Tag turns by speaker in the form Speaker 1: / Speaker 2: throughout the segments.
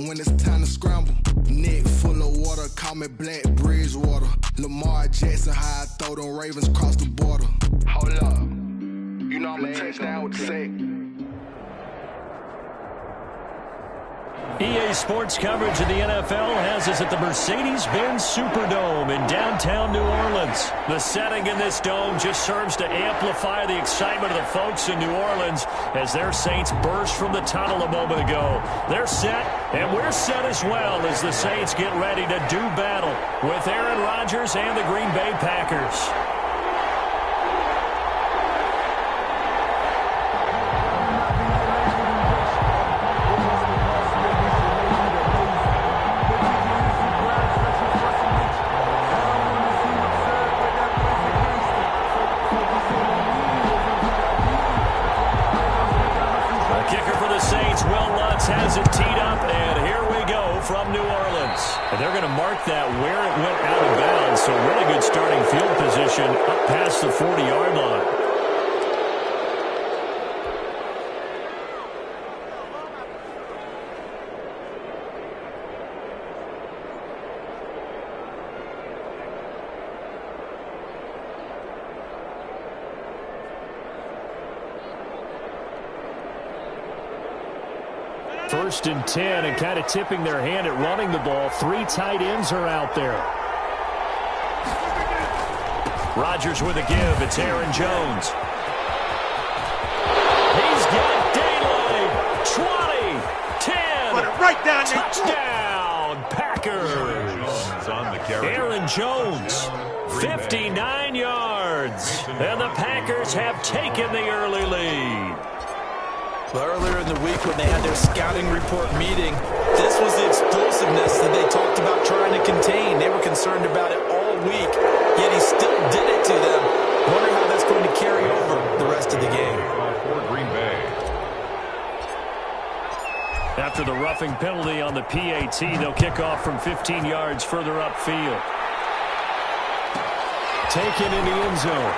Speaker 1: when it's time to scramble. Neck full of water, call me Black Bridgewater. Lamar Jackson, how I throw them Ravens cross the border. Hold up, you know I'm a touchdown with the sack.
Speaker 2: EA Sports coverage of the NFL has us at the Mercedes-Benz Superdome in downtown New Orleans. The setting in this dome just serves to amplify the excitement of the folks in New Orleans as their Saints burst from the tunnel a moment ago. They're set, and we're set as well as the Saints get ready to do battle with Aaron Rodgers and the Green Bay Packers. Has it teed up, and here we go from New Orleans. And they're going to mark that where it went out of bounds, so really good starting field position up past the 40-yard line. First and 10, and kind of tipping their hand at running the ball. 3 tight ends are out there. Rodgers with a give. It's Aaron Jones. He's got daylight. 20, 10.
Speaker 3: Put it right down there.
Speaker 2: Touchdown, Packers.
Speaker 4: On the carry.
Speaker 2: Aaron Jones, 59 yards. And the Packers have taken the early lead.
Speaker 5: Well, earlier in the week when they had their scouting report meeting, this was the explosiveness that they talked about trying to contain. They were concerned about it all week, yet he still did it to them. Wonder how that's going to carry over the rest of the game.
Speaker 4: For Green Bay.
Speaker 2: After the roughing penalty on the PAT, they'll kick off from 15 yards further upfield. Taken in the end zone.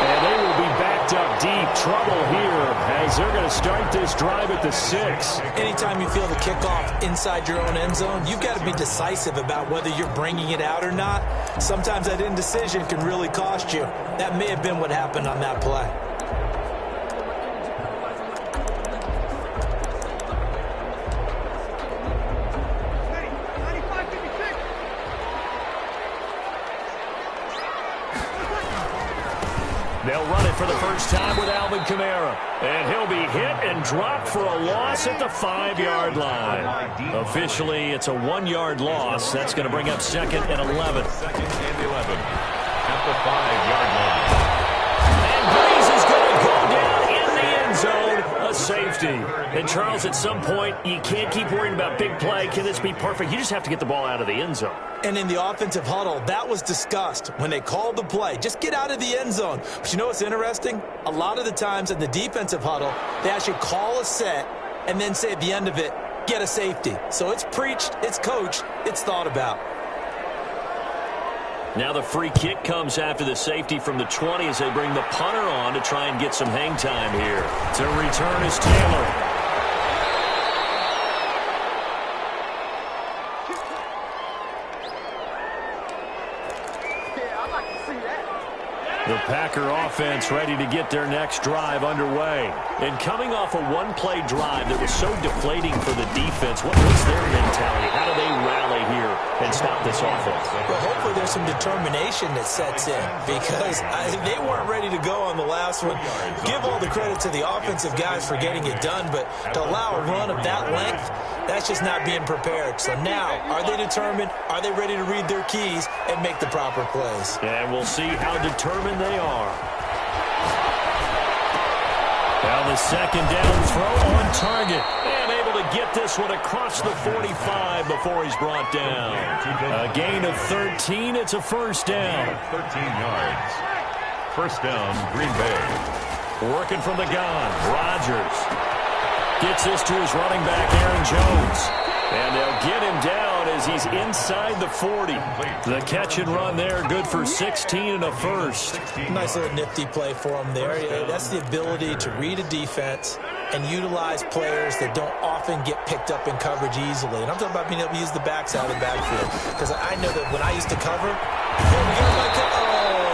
Speaker 2: And they will be backed up deep. Trouble here as they're going to start this drive at the 6.
Speaker 5: Anytime you feel the kickoff inside your own end zone, you've got to be decisive about whether you're bringing it out or not. Sometimes that indecision can really cost you. That may have been what happened on that play.
Speaker 2: They'll run it for the first time with Alvin Kamara. And he'll be hit and dropped for a loss at the 5-yard line. Officially, it's a 1-yard loss. That's going to bring up second and 11.
Speaker 4: Second and 11 at the 5-yard line.
Speaker 2: And Breeze is going to go down in the end zone. A safety. And Charles, at some point, you can't keep worrying about big play. Can this be perfect? You just have to get the ball out of the end zone.
Speaker 5: And in the offensive huddle, that was discussed when they called the play. Just get out of the end zone. But you know what's interesting? A lot of the times in the defensive huddle, they actually call a set and then say at the end of it, get a safety. So it's preached, it's coached, it's thought about.
Speaker 2: Now the free kick comes after the safety from the 20 as they bring the punter on to try and get some hang time here. To return is Taylor. The Packer offense ready to get their next drive underway. And coming off a one-play drive that was so deflating for the defense, what was their mentality? How do they rally here and stop this offense?
Speaker 5: Well, hopefully there's some determination that sets in because they weren't ready to go on the last one. Give all the credit to the offensive guys for getting it done, but to allow a run of that length, that's just not being prepared. So now, are they determined? Are they ready to read their keys and make the proper plays?
Speaker 2: And we'll see how determined they are. Now the second down throw on target. And able to get this one across the 45 before he's brought down. A gain of 13. It's a first down.
Speaker 4: 13 yards. First down, Green Bay.
Speaker 2: Working from the gun. Rodgers gets this to his running back, Aaron Jones. And they'll get him down down as he's inside the 40. The catch and run there, good for 16 and a first.
Speaker 5: Nice little nifty play for him there. That's the ability to read a defense and utilize players that don't often get picked up in coverage easily. And I'm talking about being able to use the backside of the backfield. Because I know that when I used to cover,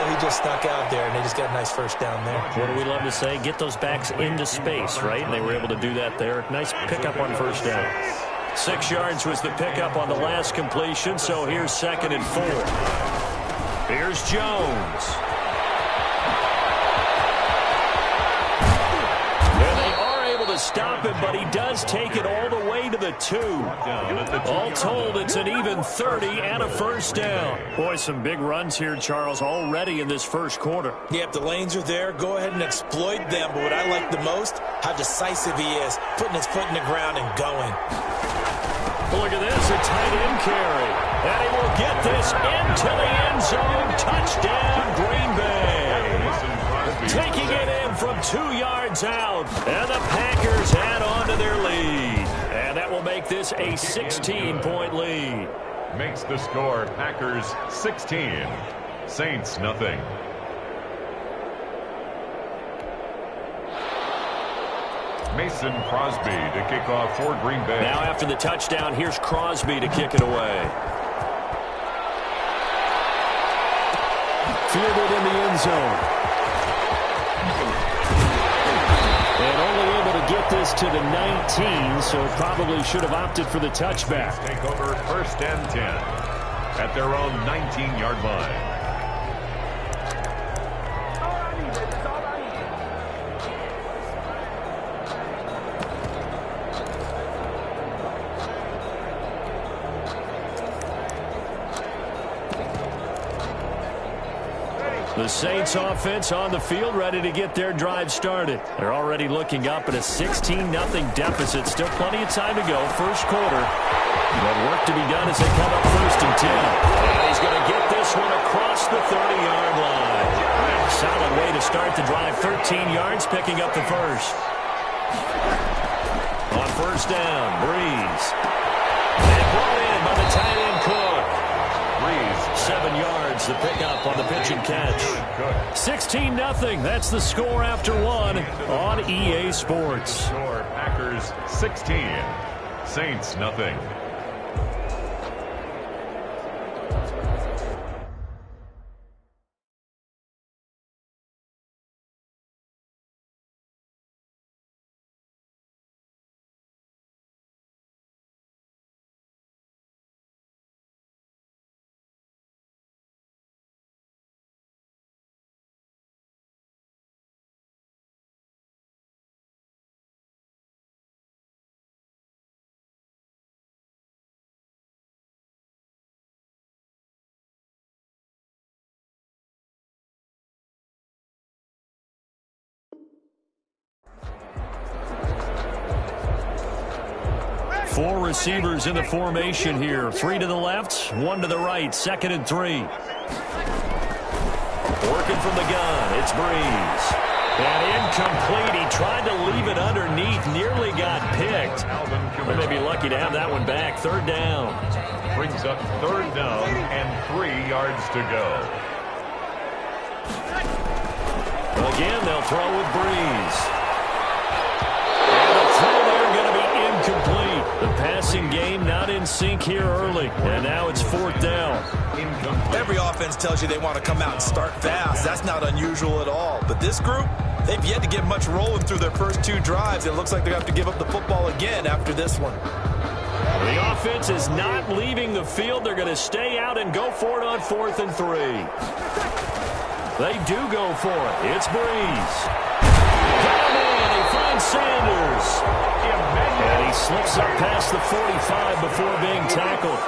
Speaker 5: he just snuck out there, and they just got a nice first down there.
Speaker 2: What do we love to say? Get those backs into space, right? And they were able to do that there. Nice pickup on first down. 6 yards was the pickup on the last completion, so here's 2nd and 4. Here's Jones. And they are able to stop him, but he does take it all the way to the 2. All told, it's an even 30 and a first down. Boy, some big runs here, Charles, already in this first quarter.
Speaker 5: Yep, the lanes are there. Go ahead and exploit them. But what I like the most, how decisive he is, putting his foot in the ground and going.
Speaker 2: Look at this, a tight end carry. And he will get this into the end zone. Touchdown, Green Bay. Taking it in from 2 yards out. And the Packers add on to their lead. And that will make this a 16-point lead.
Speaker 4: Makes the score Packers 16, Saints nothing. Mason Crosby to kick off for Green Bay.
Speaker 2: Now after the touchdown, here's Crosby to kick it away. Fielded in the end zone. And only able to get this to the 19, so probably should have opted for the touchback.
Speaker 4: Take over 1st and 10 at their own 19-yard line.
Speaker 2: The Saints offense on the field, ready to get their drive started. They're already looking up at a 16-0 deficit. Still plenty of time to go, first quarter. But work to be done as they come up 1st and 10. And he's going to get this one across the 30-yard line. Solid way to start the drive, 13 yards, picking up the first. On first down, Breeze. And brought in by the tight end Cook. Breeze, 7 yards, the pickup on the pitch and catch. 16-0. That's the score after 1 on EA Sports.
Speaker 4: Score Packers 16, Saints nothing.
Speaker 2: Four receivers in the formation here. 3 to the left, 1 to the right. 2nd and 3. Working from the gun, it's Breeze. And incomplete. He tried to leave it underneath, nearly got picked. They may be lucky to have that one back. 3rd down.
Speaker 4: Brings up 3rd down and 3 yards to go.
Speaker 2: Again, they'll throw with Breeze. And the throw there going to be incomplete. The passing game not in sync here early. And now it's 4th down.
Speaker 5: Every offense tells you they want to come out and start fast. That's not unusual at all. But this group, they've yet to get much rolling through their first 2 drives. It looks like they're going to have to give up the football again after this one.
Speaker 2: The offense is not leaving the field. They're going to stay out and go for it on 4th and 3. They do go for it. It's Breeze. Got him in. He finds Sanders. And he slips up past the 45 before being tackled.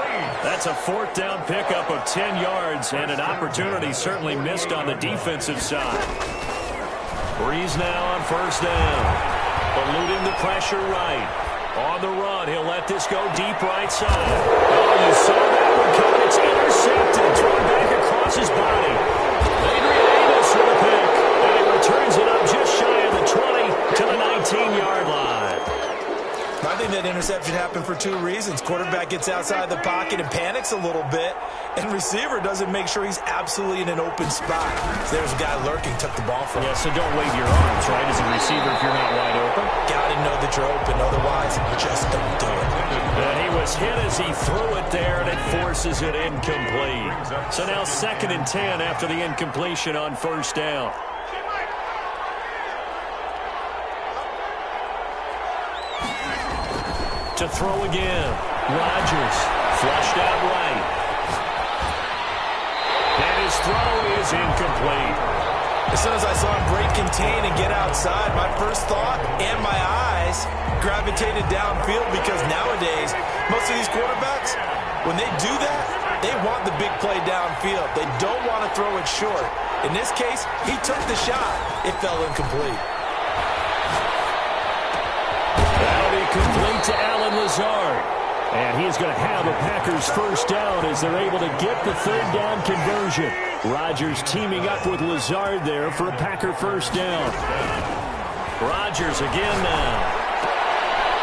Speaker 2: That's a 4th down pickup of 10 yards and an opportunity certainly missed on the defensive side. Breeze now on 1st down. Eluding the pressure right. On the run, he'll let this go deep right side. Oh, you saw that one coming. It's intercepted. Thrown back across his body. Adrian Amos with a pick. And he returns it up just shy of the 20 to the 19-yard line.
Speaker 5: I think that interception happened happen for two reasons. Quarterback gets outside the pocket and panics a little bit, and receiver doesn't make sure he's absolutely in an open spot. So there's a guy lurking, took the ball from him.
Speaker 2: Yeah, so don't wave your arms, right, as a receiver if you're not wide open.
Speaker 5: Got to know that you're open. Otherwise, just don't do it.
Speaker 2: And he was hit as he threw it there, and it forces it incomplete. So now 2nd and 10 after the incompletion on first down. To throw again. Rodgers flushed out right. And his throw is incomplete.
Speaker 5: As soon as I saw him break contain and get outside, my first thought and my eyes gravitated downfield, because nowadays, most of these quarterbacks, when they do that, they want the big play downfield. They don't want to throw it short. In this case, he took the shot. It fell incomplete.
Speaker 2: That'll be complete to Allen Lazard. And he's going to have a Packers first down as they're able to get the third down conversion. Rodgers teaming up with Lazard there for a Packer first down. Rodgers again now.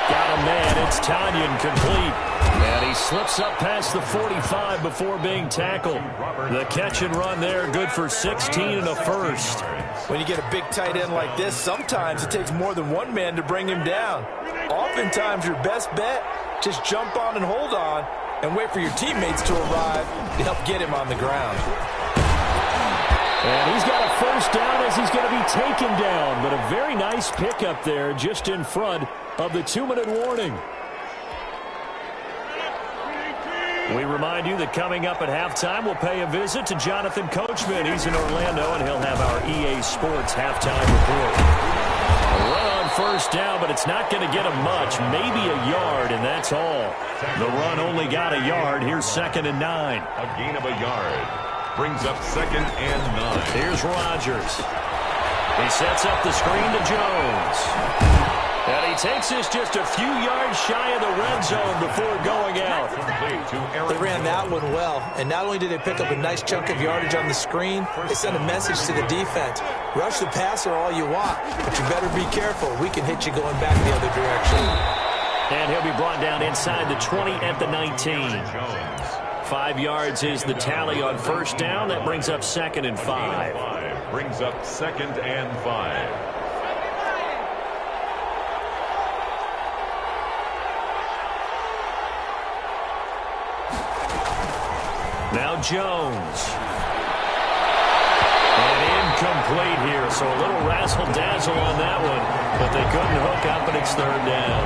Speaker 2: Got a man. It's Tonyan complete. And he slips up past the 45 before being tackled. The catch and run there, good for 16 and a first.
Speaker 5: When you get a big tight end like this, sometimes it takes more than one man to bring him down. Oftentimes, your best bet, just jump on and hold on and wait for your teammates to arrive to help get him on the ground.
Speaker 2: And he's got a first down as he's going to be taken down, but a very nice pickup there just in front of the 2-minute warning. We remind you that coming up at halftime, we'll pay a visit to Jonathan Coachman. He's in Orlando, and he'll have our EA Sports halftime report. A run on first down, but it's not going to get him much. Maybe a yard, and that's all. The run only got a yard. Here's 2nd and 9.
Speaker 4: A gain of a yard. Brings up 2nd and 9.
Speaker 2: Here's Rodgers. He sets up the screen to Jones. And he takes us just a few yards shy of the red zone before going out.
Speaker 5: They ran that one well, and not only did they pick up a nice chunk of yardage on the screen, they sent a message to the defense. Rush the passer all you want, but you better be careful. We can hit you going back the other direction.
Speaker 2: And he'll be brought down inside the 20 at the 19. 5 yards is the tally on first down. That brings up 2nd and 5.
Speaker 4: Brings up 2nd and 5.
Speaker 2: Now Jones. And incomplete here, so a little razzle-dazzle on that one, but they couldn't hook up, and it's 3rd down.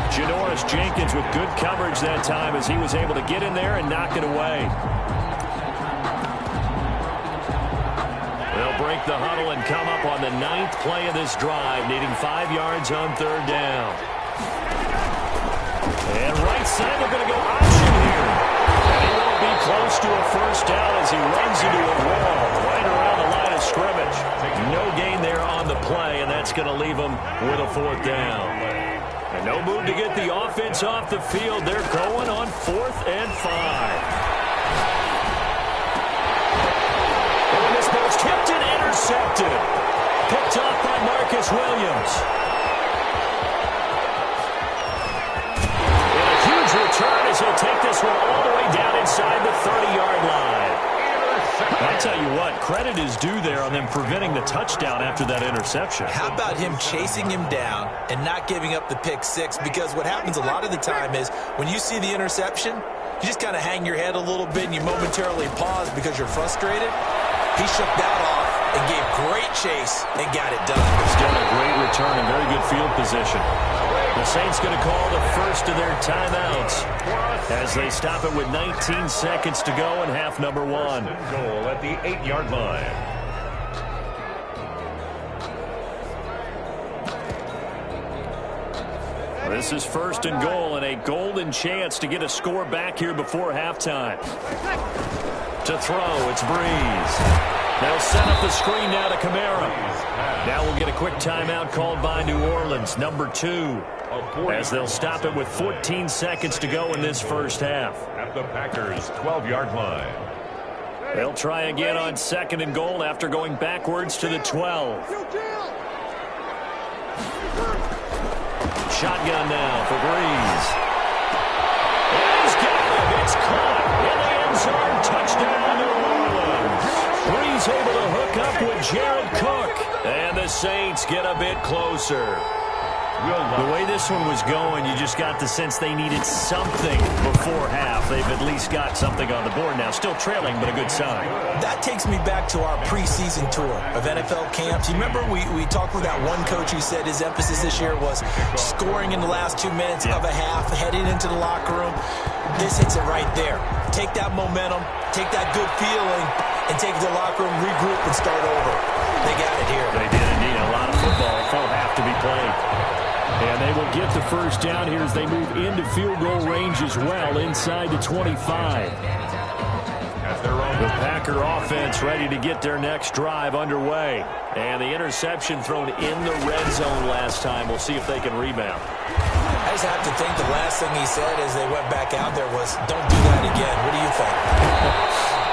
Speaker 2: Janoris Jenkins with good coverage that time as he was able to get in there and knock it away. They'll break the huddle and come up on the 9th play of this drive, needing 5 yards on 3rd down. And right side, they're going to go option here. And he won't be close to a first down as he runs into a wall right around the line of scrimmage. No gain there on the play, and that's going to leave him with a 4th down. And no move to get the offense off the field. They're going on 4th and 5. And this ball's tipped and intercepted. Picked off by Marcus Williams. And a huge return as he'll take this one all the way down inside the 30-yard line. I tell you what, credit is due there on them preventing the touchdown after that interception.
Speaker 5: How about him chasing him down and not giving up the pick six? Because what happens a lot of the time is when you see the interception, you just kind of hang your head a little bit and you momentarily pause because you're frustrated. He shook that off and gave great chase and got it done.
Speaker 2: Still a great return and very good field position. The Saints going to call the first of their timeouts as they stop it with 19 seconds to go in half number 1.
Speaker 4: Goal at the 8-yard line.
Speaker 2: This is 1st and goal and a golden chance to get a score back here before halftime. To throw, it's Breeze. They'll set up the screen now to Kamara. Now we'll get a quick timeout called by New Orleans, number 2, as they'll stop it with 14 seconds to go in this first half.
Speaker 4: At the Packers' 12-yard line.
Speaker 2: They'll try again on 2nd and goal after going backwards to the 12. shotgun now for Breeze. And he's got it. It's caught in the end zone. Touchdown, New Orleans. Breeze able to hook up with Jared Cook. And the Saints get a bit closer. The way this one was going, you just got the sense they needed something before half. They've at least got something on the board now. Still trailing, but a good sign.
Speaker 5: That takes me back to our preseason tour of NFL camps. You remember we talked with that one coach who said his emphasis this year was scoring in the last 2 minutes of a half, heading into the locker room. This hits it right there. Take that momentum, take that good feeling, and take it to the locker room, regroup, and start over. They got it here.
Speaker 2: They did indeed. A lot of football, full half to be played. And they will get the first down here as they move into field goal range as well, inside the 25. The Packer offense ready to get their next drive underway. And the interception thrown in the red zone last time. We'll see if they can rebound.
Speaker 5: I just have to think the last thing he said as they went back out there was, don't do that again. What do you think?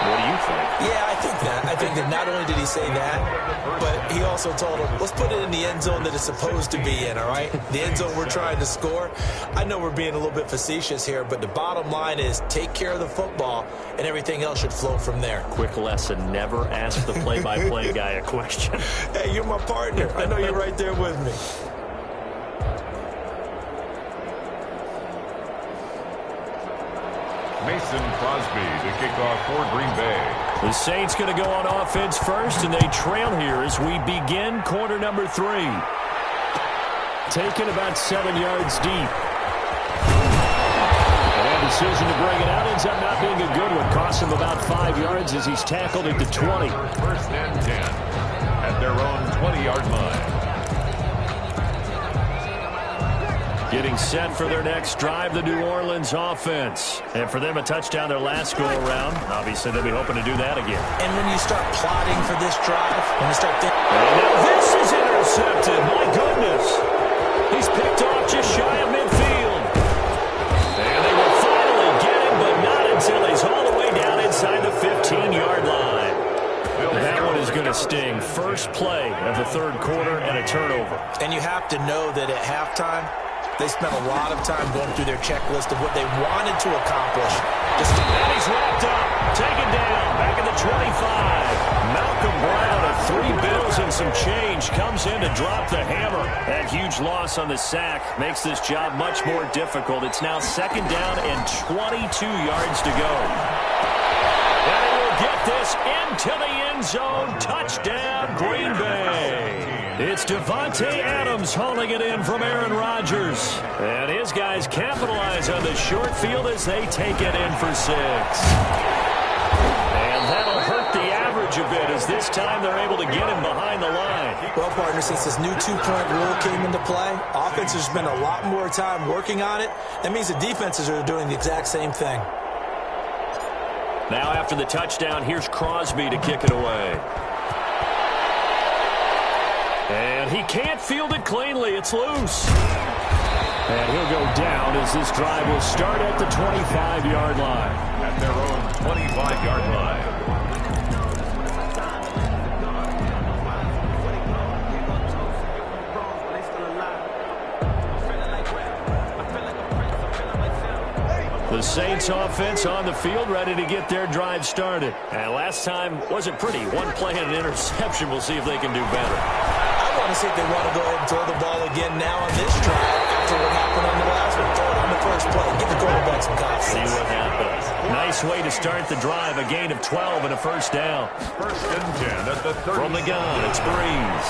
Speaker 2: What do you think?
Speaker 5: Yeah, I think that. I think that not only did he say that, but he also told him, let's put it in the end zone that it's supposed to be in, all right? The end zone we're trying to score. I know we're being a little bit facetious here, but the bottom line is take care of the football, and everything else should flow from there.
Speaker 2: Quick lesson, never ask the play-by-play guy a question.
Speaker 5: Hey, you're my partner. I know you're right there with me.
Speaker 4: Mason Crosby to kick off for Green Bay.
Speaker 2: The Saints going to go on offense first, and they trail here as we begin quarter number 3. Taken about 7 yards deep. And that decision to bring it out ends up not being a good one. Costs him about 5 yards as he's tackled at the 20.
Speaker 4: First and 10 at their own 20-yard line.
Speaker 2: Getting set for their next drive, the New Orleans offense. And for them, a touchdown their last go-around. Obviously, they'll be hoping to do that again.
Speaker 5: And when you start plotting for this drive, when you start thinking...
Speaker 2: And now this is intercepted. My goodness. He's picked off just shy of midfield. And they will finally get him, but not until he's all the way down inside the 15-yard line. That one is going to sting. First play of the third quarter and a turnover.
Speaker 5: And you have to know that at halftime, they spent a lot of time going through their checklist of what they wanted to accomplish.
Speaker 2: And he's wrapped up, taken down, back at the 25. Malcolm Brown at 3 bills and some change comes in to drop the hammer. That huge loss on the sack makes this job much more difficult. It's now second down and 22 yards to go. And he will get this into the end zone. Touchdown, Green Bay. It's Devontae Adams hauling it in from Aaron Rodgers. And his guys capitalize on the short field as they take it in for 6. And that'll hurt the average a bit as this time they're able to get him behind the line.
Speaker 5: Well, partner, since this new two-point rule came into play, offenses spend a lot more time working on it. That means the defenses are doing the exact same thing.
Speaker 2: Now after the touchdown, here's Crosby to kick it away. And he can't field it cleanly. It's loose. And he'll go down as this drive will start at the 25-yard line.
Speaker 4: At their own 25-yard line.
Speaker 2: The Saints offense on the field ready to get their drive started. And last time wasn't pretty. One play and an interception. We'll see if they can do better.
Speaker 5: I want to see if they want to go ahead and throw the ball again now on this drive after what happened on the last one. Throw it on the first play. Give the quarterback some confidence.
Speaker 2: See what happens. Nice way to start the drive. A gain of 12 and a first down.
Speaker 4: First and 10 at the 30.
Speaker 2: From the gun, it's Breeze.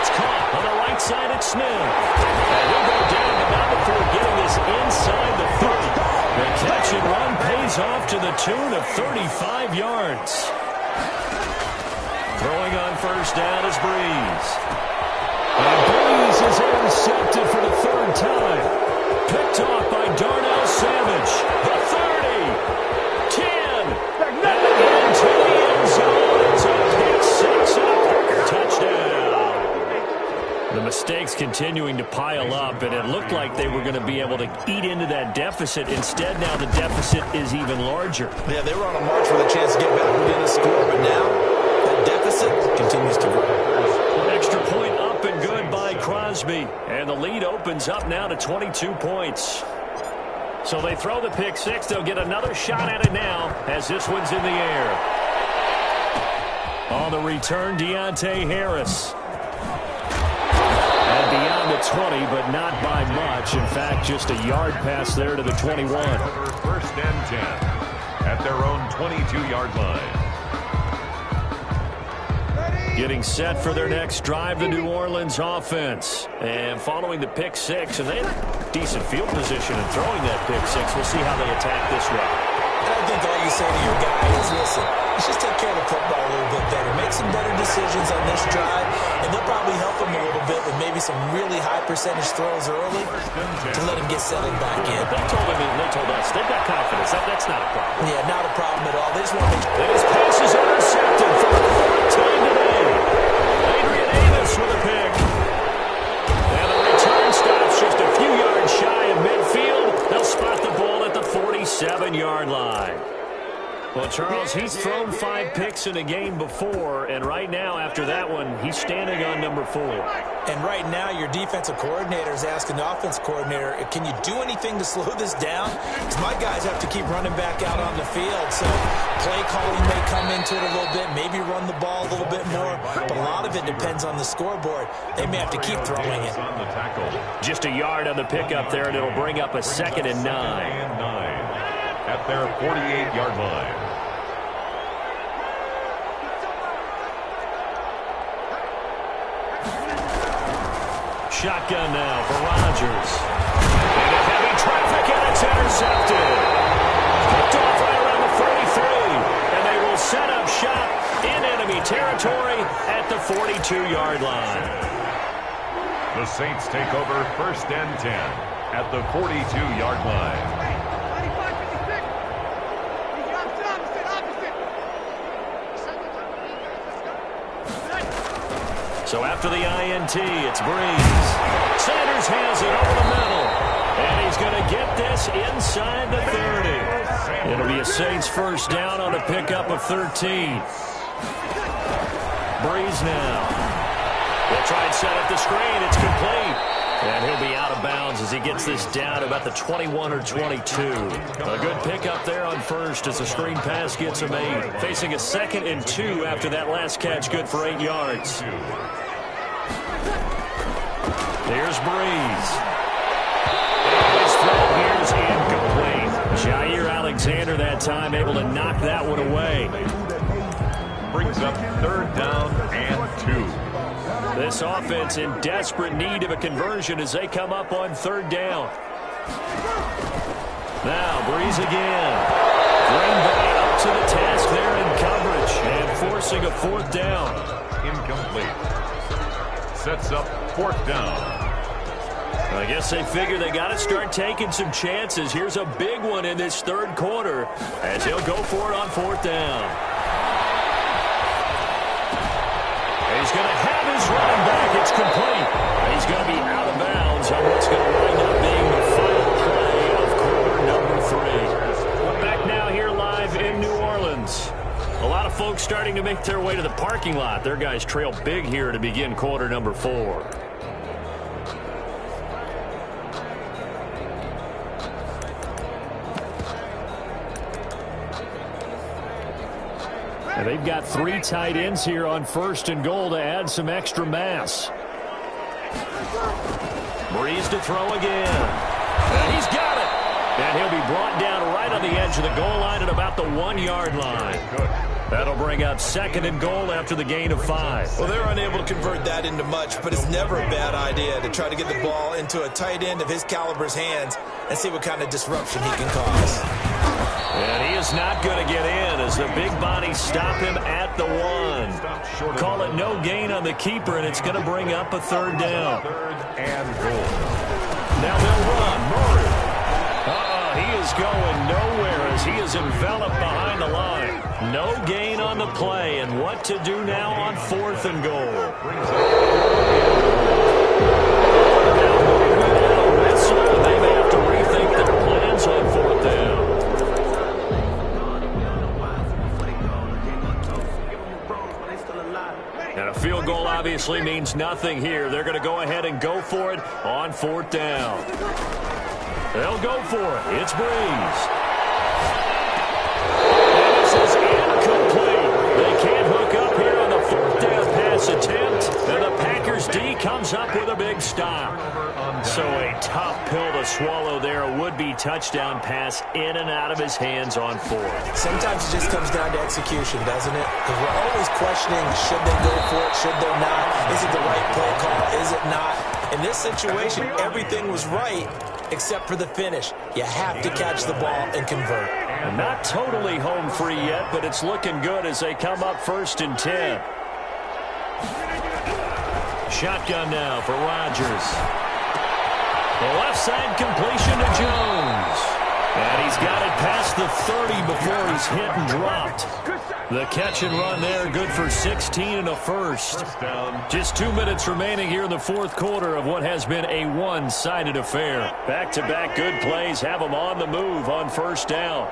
Speaker 2: It's caught on the right side at Smith. And he'll go down, but not before getting this inside the 30. The catch and run pays off to the tune of 35 yards. Throwing on first down is Breeze. And Breeze is intercepted for the third time. Picked off by Darnell Savage. The 30. 10. And again to the end zone. It's a pick six and a Packer touchdown. The mistakes continuing to pile up, and it looked like they were going to be able to eat into that deficit. Instead, now the deficit is even larger.
Speaker 5: Yeah, they were on a march with a chance to get back within a score, but now that deficit continues to grow.
Speaker 2: Extra point up and good by Crosby. Crosby. And the lead opens up now to 22 points. So they throw the pick six. They'll get another shot at it now as this one's in the air. On the return, Deontay Harris. And beyond the 20, but not by much. In fact, just a yard pass there to the 21.
Speaker 4: First and 10 at their own 22-yard line.
Speaker 2: Getting set for their next drive, the New Orleans offense. And following the pick six, and they have decent field position in throwing that pick six. We'll see how they attack this route.
Speaker 5: I think all you say to your guy is, listen, let's just take care of the football a little bit better. Make some better decisions on this drive, and they'll probably help him a little bit with maybe some really high percentage throws early to let him get settled back in.
Speaker 2: They told him, and they told us, they've got confidence. That's not a problem.
Speaker 5: Yeah, not a problem at all. They just want to make
Speaker 2: His pass is intercepted for the third time today. Adrian Amos with a pick. And the return stops just a few yards shy of midfield. They'll spot the ball at the 47-yard line. Well, Charles, he's thrown 5 picks in a game before, and right now, after that one, he's standing on number 4.
Speaker 5: And right now, your defensive coordinator is asking the offense coordinator, can you do anything to slow this down? Because my guys have to keep running back out on the field. So play calling may come into it a little bit, maybe run the ball a little bit more. But a lot of it depends on the scoreboard. They may have to keep throwing it.
Speaker 2: Just a yard on the pickup there, and it'll bring up a 2nd and 9.
Speaker 4: At their 48-yard line.
Speaker 2: Shotgun now for Rodgers. Into heavy traffic, and it's intercepted. Picked off right around the 43. And they will set up shop in enemy territory at the 42-yard line.
Speaker 4: The Saints take over first and 10 at the 42-yard line.
Speaker 2: So after the INT, it's Breeze. Sanders has it over the middle. And he's going to get this inside the 30. It'll be a Saints first down on a pickup of 13. Breeze now. They'll try and set up the screen. It's complete. And he'll be out of bounds as he gets this down about the 21 or 22. A good pickup there on first as the screen pass gets him 8. Facing a 2nd and 2 after that last catch, good for 8 yards. Here's Breeze. And his throw here's incomplete. Jair Alexander that time able to knock that one away.
Speaker 4: Brings up 3rd down and 2.
Speaker 2: This offense in desperate need of a conversion as they come up on 3rd down. Now, Breeze again. Green Bay up to the task there in coverage and forcing a 4th down.
Speaker 4: Incomplete. Sets up 4th down.
Speaker 2: I guess they figure they got to start taking some chances. Here's a big one in this 3rd quarter as he'll go for it on 4th down. He's going to have his running back. It's complete. He's going to be out of bounds on what's going to wind up being the final play of quarter number 3. Back now here live in New Orleans. A lot of folks starting to make their way to the parking lot. Their guys trail big here to begin quarter number 4. And they've got 3 tight ends here on 1st and goal to add some extra mass. Breeze to throw again. And he's got it. And he'll be brought down right on the edge of the goal line at about the 1-yard line. That'll bring up 2nd and goal after the gain of 5.
Speaker 5: Well, they're unable to convert that into much, but it's never a bad idea to try to get the ball into a tight end of his caliber's hands and see what kind of disruption he can cause.
Speaker 2: And he is not going to get in as the big bodies stop him at the 1. Call it no gain on the keeper, and it's going to bring up a 3rd down.
Speaker 4: 3rd and goal.
Speaker 2: Now they'll run. Murray. He is going nowhere as he is enveloped behind the line. No gain on the play, and what to do now on 4th and goal. They may have to rethink their plans on 4th down. And a field goal obviously means nothing here. They're going to go ahead and go for it on 4th down. They'll go for it. It's Breeze. And this is incomplete. They can't hook up here on the 4th down pass attempt. And the Packers D comes up with a big stop. So a tough pill to swallow there. A would-be touchdown pass in and out of his hands on 4th.
Speaker 5: Sometimes it just comes down to execution, doesn't it? Because we're always questioning, should they go for it, should they not? Is it the right play call, is it not? In this situation, everything was right except for the finish. You have to catch the ball and convert.
Speaker 2: Not totally home free yet, but it's looking good as they come up 1st and 10. Shotgun now for Rodgers. The left side completion to Jones. And he's got it past the 30 before he's hit and dropped. The catch and run there, good for 16 and a first. Just 2 minutes remaining here in the 4th quarter of what has been a one-sided affair. Back-to-back good plays have them on the move on 1st down.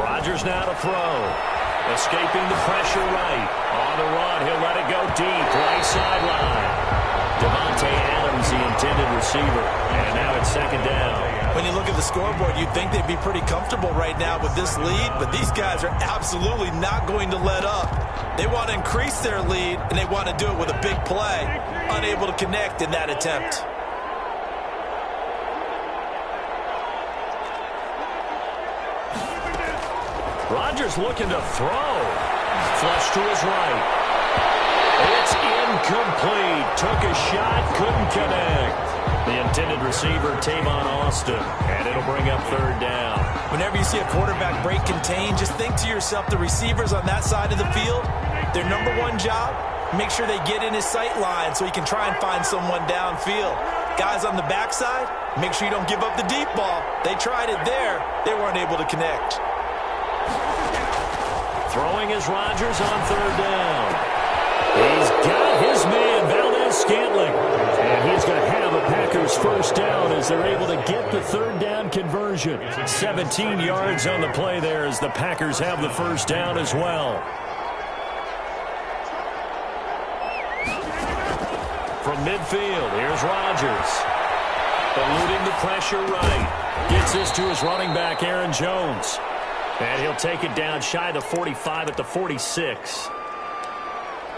Speaker 2: Rodgers now to throw. Escaping the pressure right. On the run, he'll let it go deep. Right sideline. Devontae Adams, the intended receiver. And now it's 2nd down.
Speaker 5: When you look at the scoreboard, you'd think they'd be pretty comfortable right now with this lead, but these guys are absolutely not going to let up. They want to increase their lead, and they want to do it with a big play. Unable to connect in that attempt.
Speaker 2: Rodgers looking to throw. Flush to his right. It's incomplete. Took a shot, couldn't connect. The intended receiver, Tavon Austin. And it'll bring up 3rd down.
Speaker 5: Whenever you see a quarterback break contain, just think to yourself, the receivers on that side of the field, their number one job, make sure they get in his sight line so he can try and find someone downfield. Guys on the backside, make sure you don't give up the deep ball. They tried it there. They weren't able to connect.
Speaker 2: Throwing is Rodgers on 3rd down. He's got his man, Valdes-Scantling. And he's going to have a Packers 1st down as they're able to get the 3rd down conversion. 17 yards on the play there as the Packers have the 1st down as well. From midfield, here's Rodgers. Eluding the pressure right. Gets this to his running back, Aaron Jones. And he'll take it down shy of the 45 at the 46.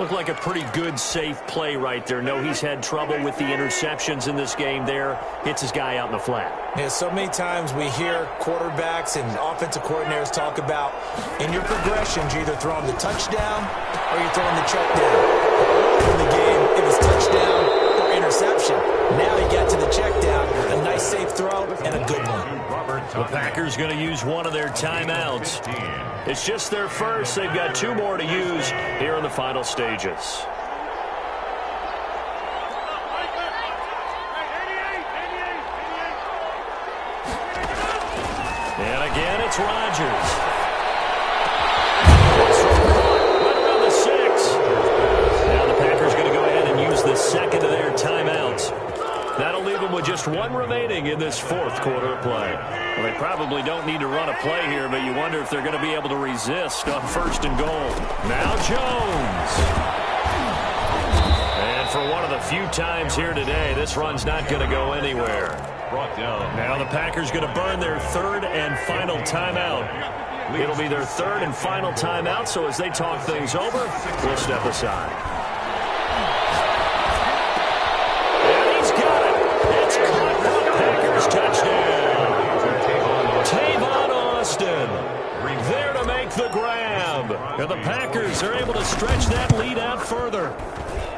Speaker 2: Looked like a pretty good, safe play right there. No, he's had trouble with the interceptions in this game there. Hits his guy out in the flat.
Speaker 5: Yeah, so many times we hear quarterbacks and offensive coordinators talk about in your progressions, you're either throwing the touchdown or you're throwing the check down. In the game, it was touchdown or interception. Now he got to the check down. A nice, safe throw and a good one.
Speaker 2: The Packers going to use one of their timeouts. It's just their first. They've got 2 more to use here in the final stages. And again, it's Rodgers. Right around the 6. Now the Packers going to go ahead and use the second of their timeouts. That'll leave them with just 1 remaining in this 4th quarter of play. Well, they probably don't need to run a play here, but you wonder if they're going to be able to resist on 1st and goal. Now Jones. And for one of the few times here today, this run's not going to go anywhere. Now the Packers going to burn their 3rd and final timeout. It'll be their 3rd and final timeout, so as they talk things over, we'll step aside. Touchdown. Tavon Austin there to make the grab. And the Packers are able to stretch that lead out further.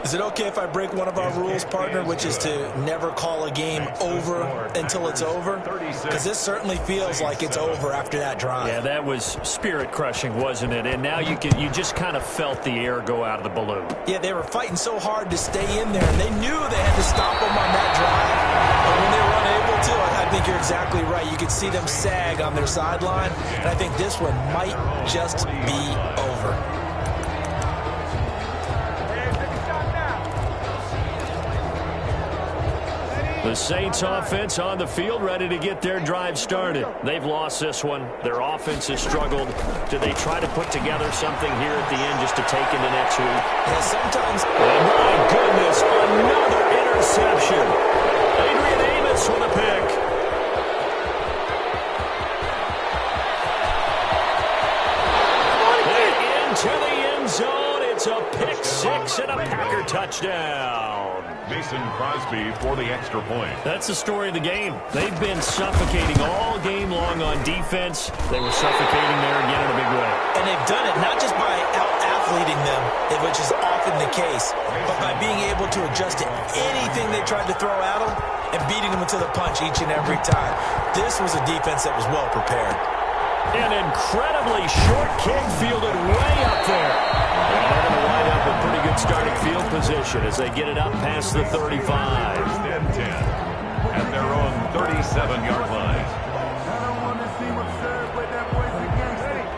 Speaker 5: Is it okay if I break one of our rules, partner, which is to never call a game over until it's over? Because this certainly feels like it's over after that drive.
Speaker 2: Yeah, that was spirit-crushing, wasn't it? And now you just kind of felt the air go out of the balloon.
Speaker 5: Yeah, they were fighting so hard to stay in there, and they knew they had to stop them on that drive. But when they were unable to, I think you're exactly right. You could see them sag on their sideline, and I think this one might just be over.
Speaker 2: The Saints offense on the field, ready to get their drive started. They've lost this one. Their offense has struggled. Do they try to put together something here at the end just to take into next week?
Speaker 5: Yeah, sometimes.
Speaker 2: Oh, my goodness, another interception. Adrian Amos with a pick. And into the end zone. It's a pick six and a Packer touchdown.
Speaker 4: Mason Crosby for the extra point.
Speaker 2: That's the story of the game. They've been suffocating all game long on defense. They were suffocating there again in a big way.
Speaker 5: And they've done it not just by out-athleting them, which is often the case, but by being able to adjust to anything they tried to throw at them and beating them to the punch each and every time. This was a defense that was well prepared.
Speaker 2: An incredibly short kick fielded way up there. And they're going to wind up with pretty good starting field position as they get it up past the 35.
Speaker 4: First and 10 at their own 37-yard line.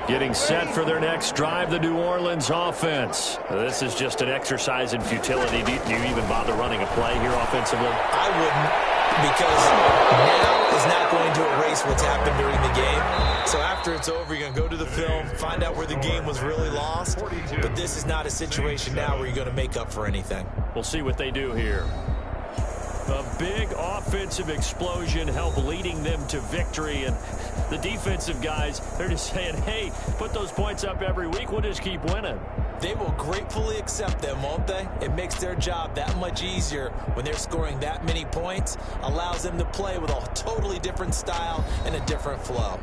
Speaker 2: Getting set for their next drive, the New Orleans offense. This is just an exercise in futility. Do you even bother running a play here offensively?
Speaker 5: I wouldn't, because now is not going to erase what's happened during the game. So after it's over, you're going to go to the film, find out where the game was really lost. But this is not a situation now where you're going to make up for anything.
Speaker 2: We'll see what they do here. A big offensive explosion help leading them to victory. And the defensive guys, they're just saying, hey, put those points up every week. We'll just keep winning.
Speaker 5: They will gratefully accept them, won't they? It makes their job that much easier when they're scoring that many points. Allows them to play with a totally different style and a different flow.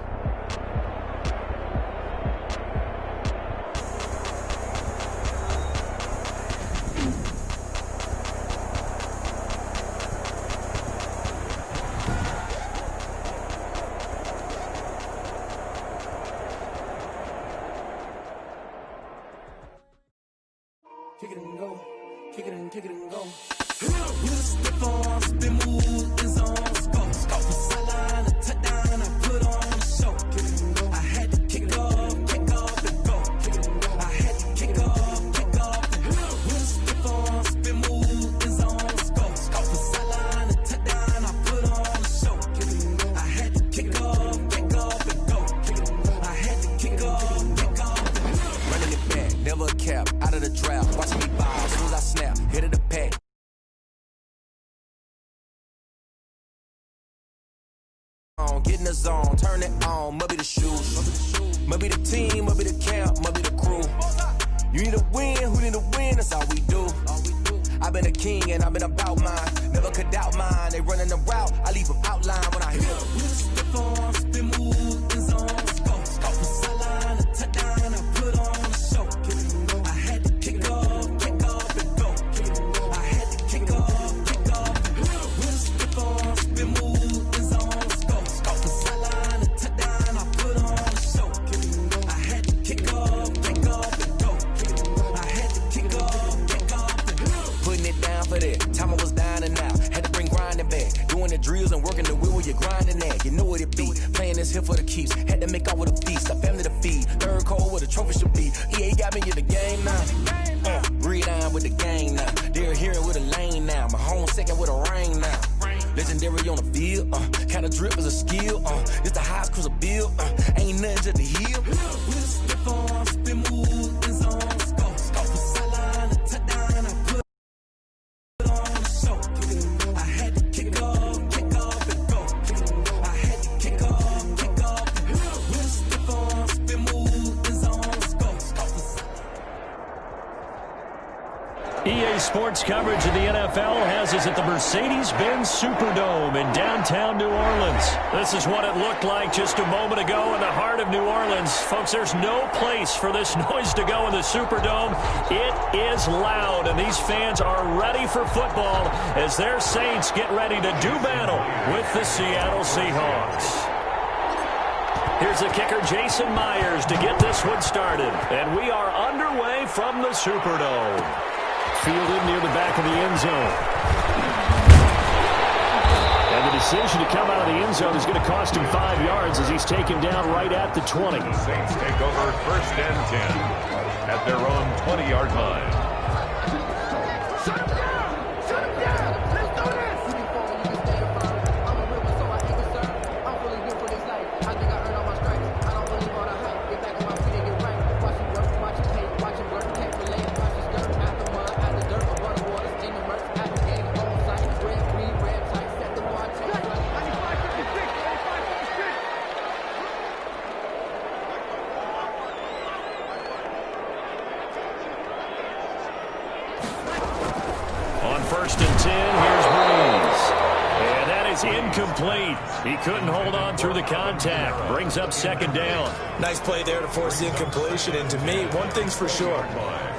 Speaker 3: Kick it and go, kick it and go. With a stiff arm, spin move, in zone, scope. From sideline to touchdown, I put on a show. Kick it and go. I had to kick off and go. Kick it and go. I had to kick off and go. With a stiff arm, spin move, in zone, scope. From sideline to touchdown, I put on a show. Kick it and go. I had to kick off and go. Kick it and go. I had to kick off and go. Running it back, never cap, out of the draft. Watching me ball, as soon as I snap, hit of the pack. Get in the zone, turn it on, must be the shoes, must be the team, must be the camp, must be the crew. You need a win, who need a win, that's all we do. I've been a king and I've been about mine, never could doubt mine. They running the route, I leave them outline when I hit them. With a stiff arm, spin move, in zone, scope. From sideline to touchdown, I put on a show. I had to kick off and go. I had to kick off and go. With a stiff arm, spin move, in zone, scope. From sideline to touchdown, I put on a show. I had to kick off and go. I had to kick off and go. Putting it down for that. Time I was down and out. Had to bring grinding back. Doing the drills and working the wheel where you're grinding at. You know what it be. Playing this here for the keeps. Had to make off with a feast. A family to feed. Third cold where the trophy should be. EA got me in the game now. Breathe on with the game now. They're here with a lane now. My home second with a ring now. Legendary on the field. Kind of drip is a skill. It's the highest cruiser bill. Ain't nothing to the heel. With a stiff arm, spin move, in zone, scope. From sideline to touchdown, I put on a show. I had to kick off and go. I had to kick off and go. With a stiff arm, spin move, in zone, scope.
Speaker 2: EA Sports coverage of the NFL has us at the Mercedes-Benz Superdome in downtown New Orleans. This is what it looked like just a moment ago in the heart of New Orleans. Folks, there's no place for this noise to go in the Superdome. It is loud, and these fans are ready for football as their Saints get ready to do battle with the Seattle Seahawks. Here's the kicker, Jason Myers, to get this one started. And we are underway from the Superdome. Fielded near the back of the end zone. And the decision to come out of the end zone is going to cost him 5 yards as he's taken down right at the 20.
Speaker 4: The Saints take over first and 10 at their own 20-yard line.
Speaker 2: 1st and 10. Here's Breeze. And that is incomplete. He couldn't hold on through the contact. Brings up 2nd down.
Speaker 5: Nice play there to force the incompletion. And to me, one thing's for sure.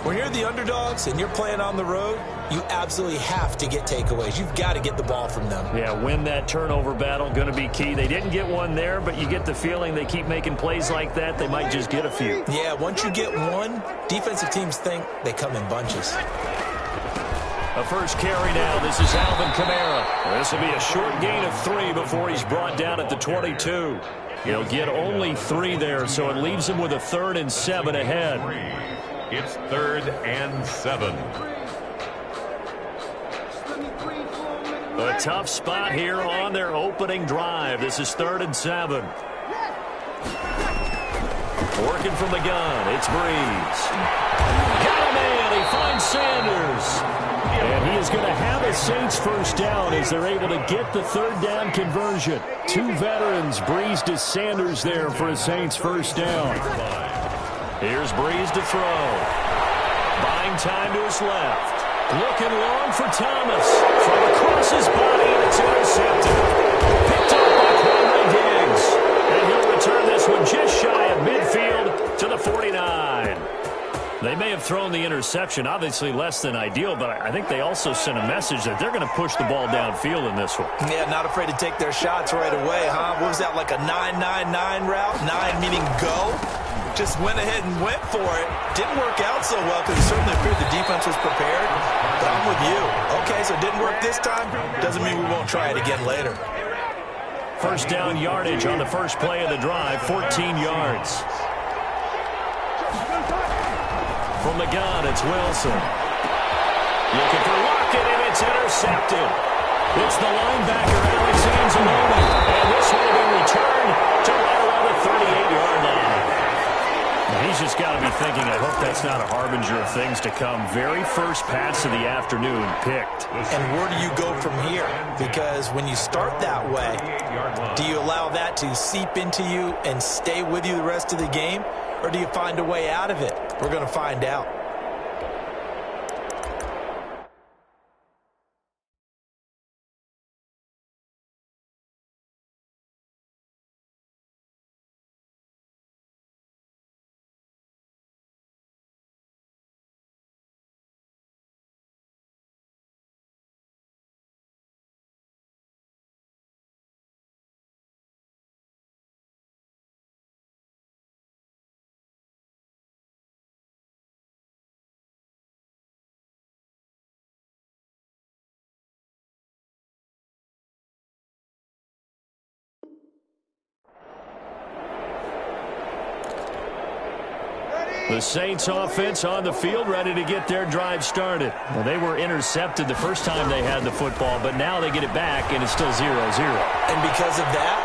Speaker 5: When you're the underdogs and you're playing on the road, you absolutely have to get takeaways. You've got to get the ball from them.
Speaker 2: Yeah, win that turnover battle, going to be key. They didn't get one there, but you get the feeling they keep making plays like that, they might just get a few.
Speaker 5: Yeah, once you get one, defensive teams think they come in bunches.
Speaker 2: A first carry now. This is Alvin Kamara. This will be a short gain of 3 before he's brought down at the 22. He'll get only 3 there, so it leaves him with a 3rd and 7 ahead.
Speaker 4: It's 3rd and 7.
Speaker 2: A tough spot here on their opening drive. This is 3rd and 7. Working from the gun, it's Breeze. Got a man, he finds Sanders. And he is going to have a Saints first down as they're able to get the 3rd down conversion. 2 veterans, Breeze to Sanders there for a Saints first down. Here's Breeze to throw. Buying time to his left. Looking long for Thomas. From across his body, and it's intercepted. Picked up by Quandre Diggs. And he'll return this one just shy of midfield to the 49. They may have thrown the interception, obviously less than ideal, but I think they also sent a message that they're going to push the ball downfield in this one.
Speaker 5: Yeah, not afraid to take their shots right away, huh? What was that, like a 9-9-9 route? 9 meaning go? Just went ahead and went for it. Didn't work out so well because it certainly appeared the defense was prepared. But I'm with you. Okay, so it didn't work this time. Doesn't mean we won't try it again later.
Speaker 2: First down yardage on the first play of the drive, 14 yards. From the gun, it's Wilson. Looking for Lockett, and it's intercepted. It's the linebacker, Alex Anzalone. And this will be returned to right around the 38-yard line. He's just got to be thinking, I hope that's not a harbinger of things to come. Very first pass of the afternoon picked.
Speaker 5: And where do you go from here? Because when you start that way, do you allow that to seep into you and stay with you the rest of the game? Or do you find a way out of it? We're going to find out.
Speaker 2: The Saints offense on the field, ready to get their drive started. Well, they were intercepted the first time they had the football, but now they get it back, and it's still 0-0.
Speaker 5: And because of that,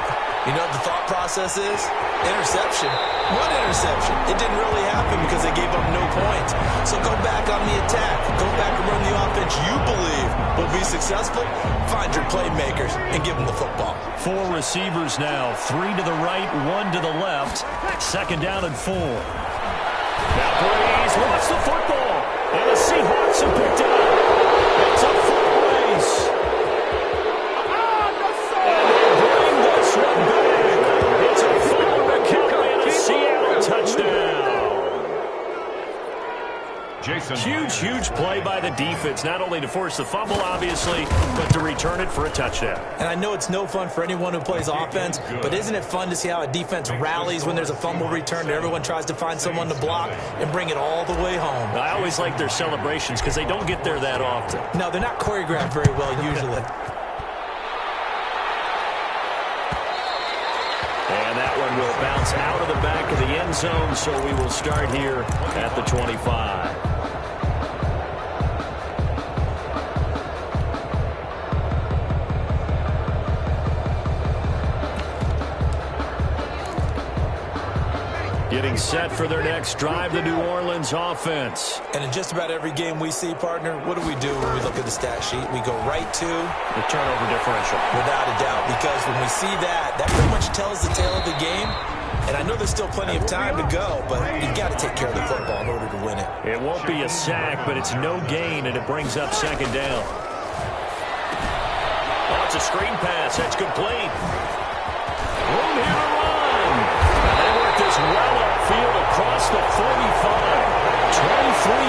Speaker 5: you know what the thought process is? Interception. What interception? It didn't really happen because they gave up no points. So go back on the attack. Go back and run the offense you believe will be successful. Find your playmakers and give them the football.
Speaker 2: 4 receivers now, 3 to the right, 1 to the left. 2nd down and 4. Now Breeze wants the football, and the Seahawks have picked it up. It's a foot race. And they bring this one back. It's a full recovery and a Seattle touchdown.
Speaker 4: Jason.
Speaker 2: Huge play by the defense, not only to force the fumble, obviously, but to return it for a touchdown.
Speaker 5: And I know it's no fun for anyone who plays offense, but isn't it fun to see how a defense rallies when there's a fumble return and everyone tries to find someone to block and bring it all the way home?
Speaker 2: I always like their celebrations because they don't get there that often.
Speaker 5: No, they're not choreographed very well usually.
Speaker 2: And that one will bounce out of the back of the end zone, so we will start here at the 25. Getting set for their next drive, the New Orleans offense.
Speaker 5: And in just about every game we see, partner, what do we do when we look at the stat sheet? We go right to
Speaker 2: the turnover differential.
Speaker 5: Without a doubt, because when we see that, that pretty much tells the tale of the game. And I know there's still plenty of time to go, but you've got to take care of the football in order to win it.
Speaker 2: It won't be a sack, but it's no gain, and it brings up 2nd down. It's a screen pass. That's complete. Room here to run. They work this well upfield across the 45. 23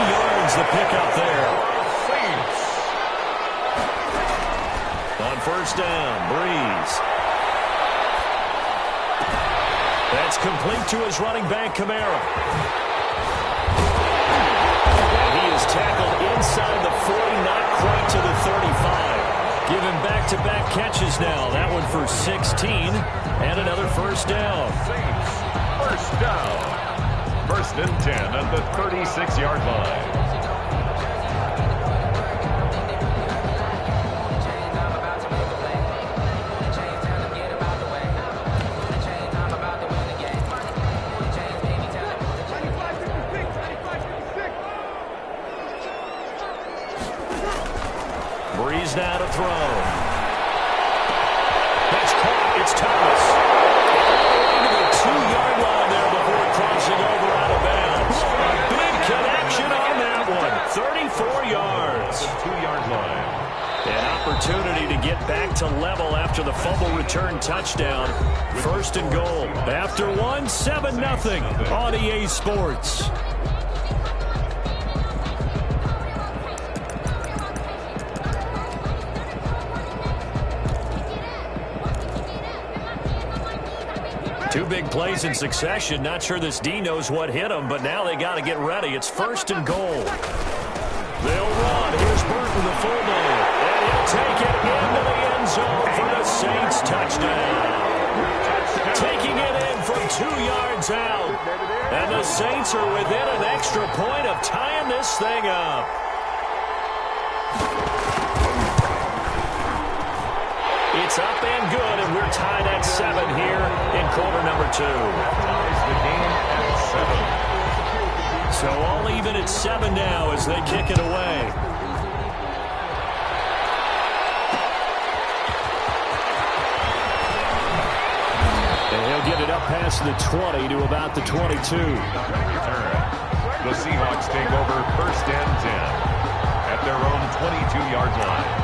Speaker 2: yards the pickup there. On first down, Breeze. That's complete to his running back, Kamara. And he is tackled inside the 40, not quite to the 35. Give him back-to-back catches now. That one for 16, and another first down.
Speaker 4: First down. 1st and 10 at the 36-yard line.
Speaker 2: Breeze now to throw. That's caught. It's Thomas. Into the 2-yard line there before crossing over out of bounds. Big connection on that one. 34 yards.
Speaker 4: 2-yard line.
Speaker 2: An opportunity to get back to level after the fumble return touchdown. 1st and goal. After one, 7-0 on EA Sports. Two big plays in succession. Not sure this D knows what hit him, but now they got to get ready. It's 1st and goal. They'll run. Here's Burton, the fullback. And he'll take it into the end zone for the Saints touchdown. Taking it in from 2 yards out. And the Saints are within an extra point of tying this thing up. It's up and good, and we're tied at 7 here in quarter number 2.
Speaker 4: Ties the game at 7.
Speaker 2: So all even at 7 now as they kick it away. And he'll get it up past the 20 to about the 22.
Speaker 4: The Seahawks take over 1st and 10 at their own 22-yard line.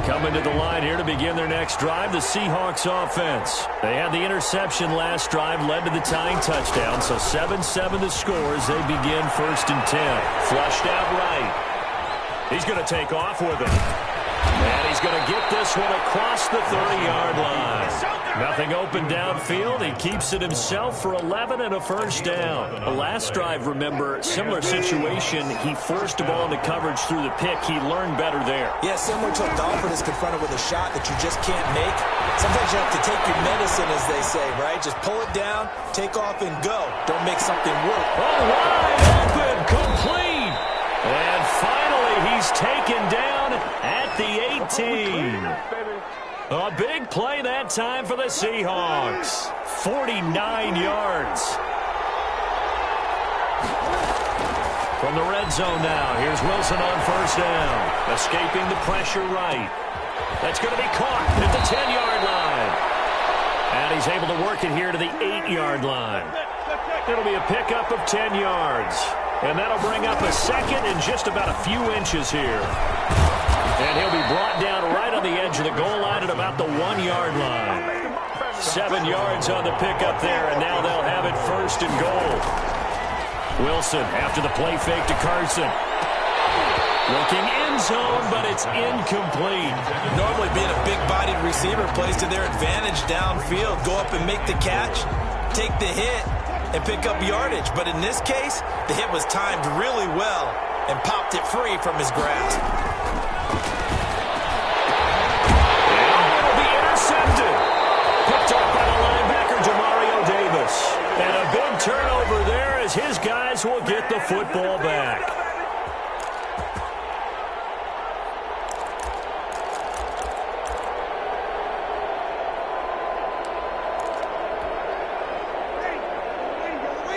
Speaker 2: Coming to the line here to begin their next drive, the Seahawks offense. They had the interception last drive, led to the tying touchdown, so 7-7 the score as they begin 1st and 10. Flushed out right. He's going to take off with it. And he's going to get this one across the 30-yard line. Nothing open downfield. He keeps it himself for 11 and a first down. The last drive, remember, similar situation. He forced the ball into coverage through the pick. He learned better there.
Speaker 5: Yeah, similar to a golfer that's confronted with a shot that you just can't make. Sometimes you have to take your medicine, as they say, right? Just pull it down, take off, and go. Don't make something work.
Speaker 2: Oh, wide open, complete. And finally, he's taken down at the 18. A big play that time for the Seahawks. 49 yards. From the red zone now, here's Wilson on first down. Escaping the pressure right. That's going to be caught at the 10-yard line. And he's able to work it here to the 8-yard line. It'll be a pickup of 10 yards. And that'll bring up a second and just about a few inches here. And he'll be brought down right on the edge of the goal line at about the 1-yard line. 7 yards on the pickup there, and now they'll have it 1st and goal. Wilson after the play fake to Carson. Looking end zone, but it's incomplete.
Speaker 5: Normally being a big-bodied receiver plays to their advantage downfield. Go up and make the catch, take the hit, and pick up yardage. But in this case, the hit was timed really well and popped it free from his grasp.
Speaker 2: And a big turnover there as his guys will get the football back.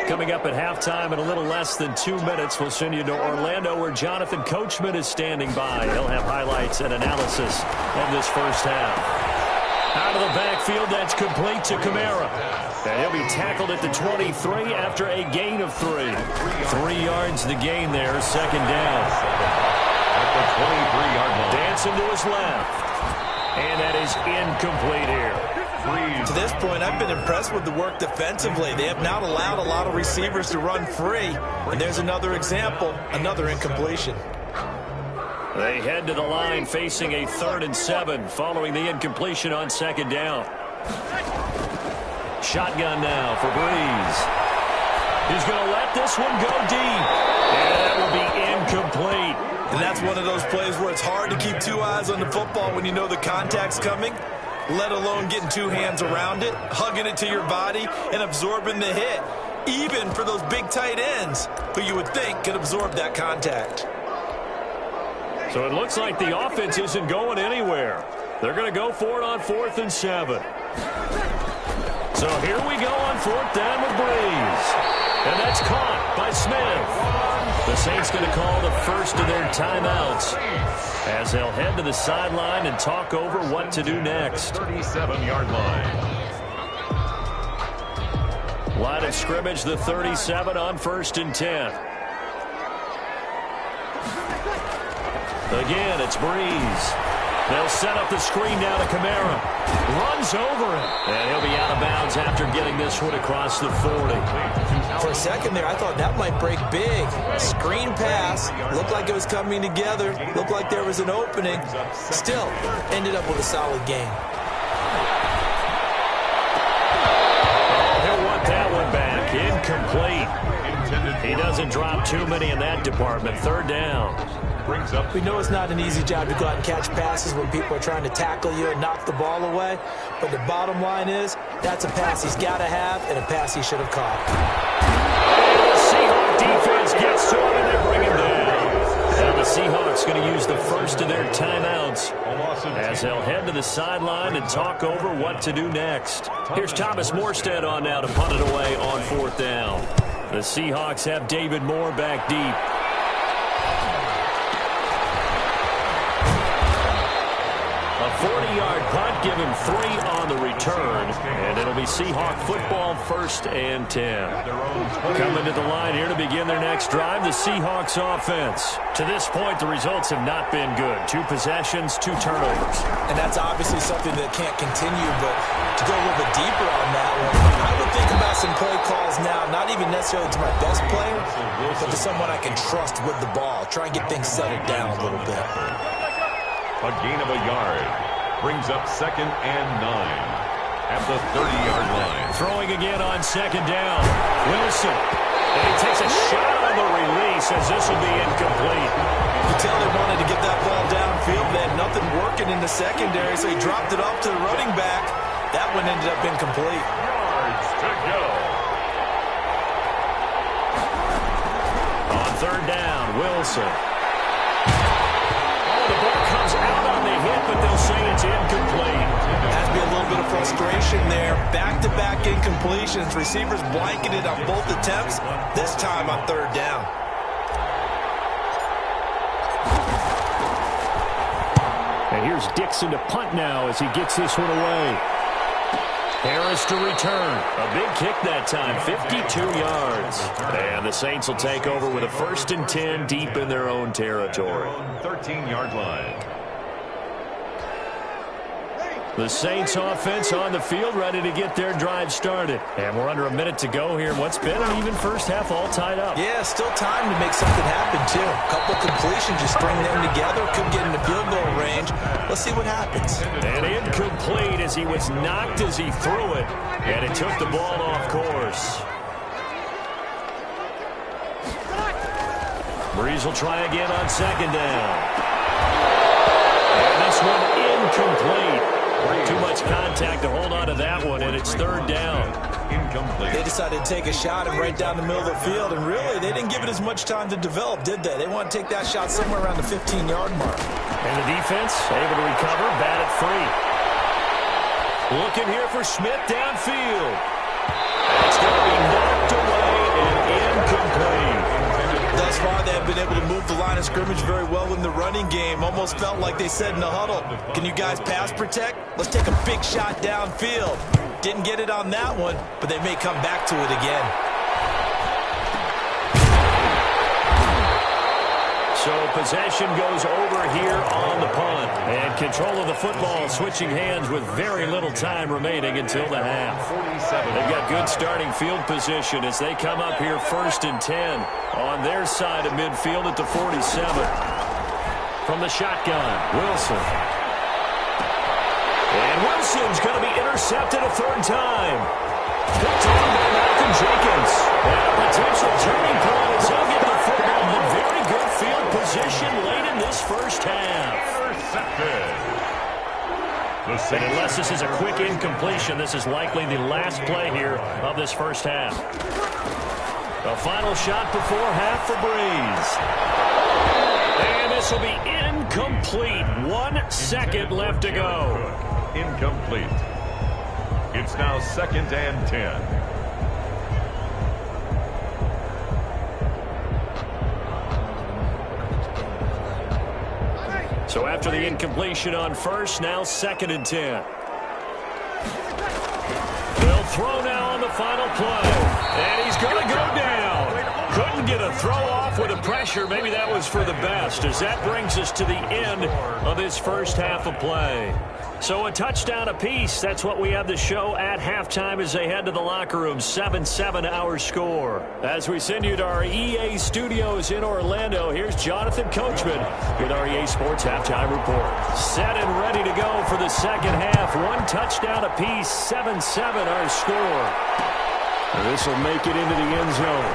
Speaker 2: Coming up at halftime in a little less than 2 minutes, we'll send you to Orlando where Jonathan Coachman is standing by. He'll have highlights and analysis of this first half. Out of the backfield, that's complete to Kamara. And he'll be tackled at the 23 after a gain of 3. 3 yards the gain there, second down.
Speaker 4: At the 23-yard line.
Speaker 2: Dancing to his left. And that is incomplete here.
Speaker 5: To this point, I've been impressed with the work defensively. They have not allowed a lot of receivers to run free. And there's another example, another incompletion.
Speaker 2: They head to the line facing a 3rd and 7 following the incompletion on second down. Shotgun now for Breeze. He's going to let this one go deep. And that will be incomplete.
Speaker 5: And that's one of those plays where it's hard to keep 2 eyes on the football when you know the contact's coming, let alone getting 2 hands around it, hugging it to your body, and absorbing the hit, even for those big tight ends who you would think could absorb that contact.
Speaker 2: So it looks like the offense isn't going anywhere. They're going to go for it on 4th and 7. So here we go on 4th down with Breeze. And that's caught by Smith. The Saints going to call the first of their timeouts as they'll head to the sideline and talk over what to do next.
Speaker 4: 37-yard line.
Speaker 2: Line of scrimmage, the 37 on 1st and 10. Again, it's Breeze. They'll set up the screen down to Kamara. Runs over him. And he'll be out of bounds after getting this one across the 40.
Speaker 5: For a second there, I thought that might break big. Screen pass. Looked like it was coming together. Looked like there was an opening. Still, ended up with a solid game.
Speaker 2: Oh, he'll want that one back. Incomplete. He doesn't drop too many in that department. 3rd down.
Speaker 5: We know it's not an easy job to go out and catch passes when people are trying to tackle you and knock the ball away. But the bottom line is, that's a pass he's got to have and a pass he should have caught.
Speaker 2: And the Seahawks defense gets to him and they bring him down. And the Seahawks going to use the first of their timeouts as they'll head to the sideline and talk over what to do next. Here's Thomas Morstead on now to punt it away on 4th down. The Seahawks have David Moore back deep. A 40-yard punt, give him 3 on the return, and it'll be Seahawk football 1st and 10. Coming to the line here to begin their next drive, the Seahawks offense. To this point, the results have not been good. 2 possessions, 2 turnovers.
Speaker 5: And that's obviously something that can't continue, but to go a little bit deeper on that one, I would think about some play calls now, not even necessarily to my best player, but to someone I can trust with the ball. Try and get things settled down a little bit.
Speaker 4: A gain of a yard. Brings up 2nd and 9 at the 30-yard line.
Speaker 2: Throwing again on 2nd down. Wilson. And he takes a shot on the release as this will be incomplete.
Speaker 5: You can tell they wanted to get that ball downfield. They had nothing working in the secondary, so he dropped it off to the running back. That one ended up incomplete.
Speaker 4: Yards to go.
Speaker 2: On 3rd down, Wilson. The ball comes out on the hit, but they'll say it's incomplete.
Speaker 5: Has to be a little bit of frustration there. Back-to-back incompletions. Receivers blanketed on both attempts, this time on 3rd down.
Speaker 2: And here's Dixon to punt now as he gets this one away. Harris to return. A big kick that time, 52 yards. And the Saints will take over with a 1st and 10 deep in their own territory.
Speaker 4: 13-yard line.
Speaker 2: The Saints offense on the field, ready to get their drive started. And we're under a minute to go here. What's been an even first half, all tied up.
Speaker 5: Yeah, still time to make something happen, too. A couple completions, just string them together, could get into field goal range. Let's see what happens.
Speaker 2: And incomplete as he was knocked as he threw it. And it took the ball off course. Breeze will try again on 2nd down. And this one incomplete. Too much contact to hold on to that one, and it's 3rd down.
Speaker 4: Incomplete.
Speaker 5: They decided to take a shot and right down the middle of the field, and really, they didn't give it as much time to develop, did they? They want to take that shot somewhere around the 15-yard mark.
Speaker 2: And the defense able to recover, bat it free. Looking here for Smith downfield. It's going to be knocked away and incomplete.
Speaker 5: The Thus far, they have been able to move the line of scrimmage very well in the running game. Almost felt like they said in the huddle, can you guys pass protect? Let's take a big shot downfield. Didn't get it on that one, but they may come back to it again.
Speaker 2: So possession goes over here on the punt. And control of the football switching hands with very little time remaining until the half. They've got good starting field position as they come up here 1st and 10 on their side of midfield at the 47. From the shotgun, Wilson. And Wilson's going to be intercepted a 3rd time. Picked on by Malcolm Jenkins. And a potential turning point as he'll get the football in very good field position late in this first half. And unless this is a quick incompletion, this is likely the last play here of this first half. A final shot before half for Breeze. And this will be incomplete. 1 second left to go.
Speaker 4: Incomplete. It's now 2nd and 10.
Speaker 2: So after the incompletion on first, now 2nd and 10. They'll throw now on the final play. And he's going to go down. Couldn't get a throw off with the pressure. Maybe that was for the best, as that brings us to the end of this first half of play. So a touchdown apiece. That's what we have to show at halftime as they head to the locker room. 7-7 our score. As we send you to our EA studios in Orlando, here's Jonathan Coachman with our EA Sports Halftime Report. Set and ready to go for the second half. 1 touchdown apiece. 7-7 our score. This will make it into the end zone.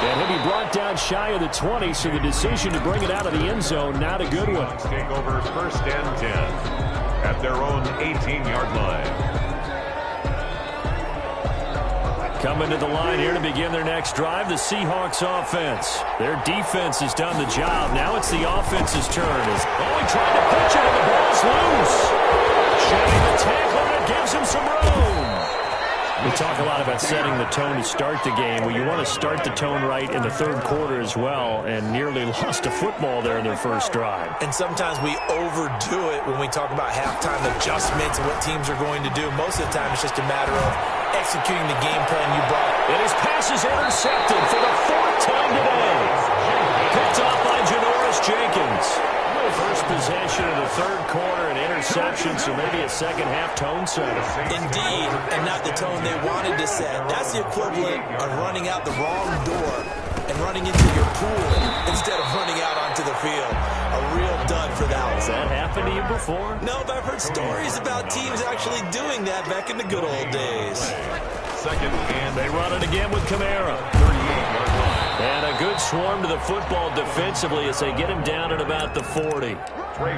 Speaker 2: And he'll be brought down shy of the 20, so the decision to bring it out of the end zone, not a good one.
Speaker 4: Take over 1st and 10 at their own 18-yard line.
Speaker 2: Coming to the line here to begin their next drive, the Seahawks offense. Their defense has done the job. Now it's the offense's turn. He tried to pitch it, and the ball's loose. Shedding the tackle, and it gives him some room. We talk a lot about setting the tone to start the game. Well, you want to start the tone right in the 3rd quarter as well, and nearly lost a football there in their first drive.
Speaker 5: And sometimes we overdo it when we talk about halftime adjustments and what teams are going to do. Most of the time, it's just a matter of executing the game plan you brought.
Speaker 2: And his pass is intercepted for the 4th time today. Picked off by Janoris Jenkins. First possession of the 3rd quarter, an interception, so maybe a second-half tone setter.
Speaker 5: Indeed, and not the tone they wanted to set. That's the equivalent of running out the wrong door and running into your pool instead of running out onto the field. A real dud for that one.
Speaker 2: Has that happened to you before?
Speaker 5: No, but I've heard stories about teams actually doing that back in the good old days.
Speaker 4: 2nd and
Speaker 2: they run it again with Kamara.
Speaker 4: 38-yard line.
Speaker 2: And a good swarm to the football defensively as they get him down at about the 40.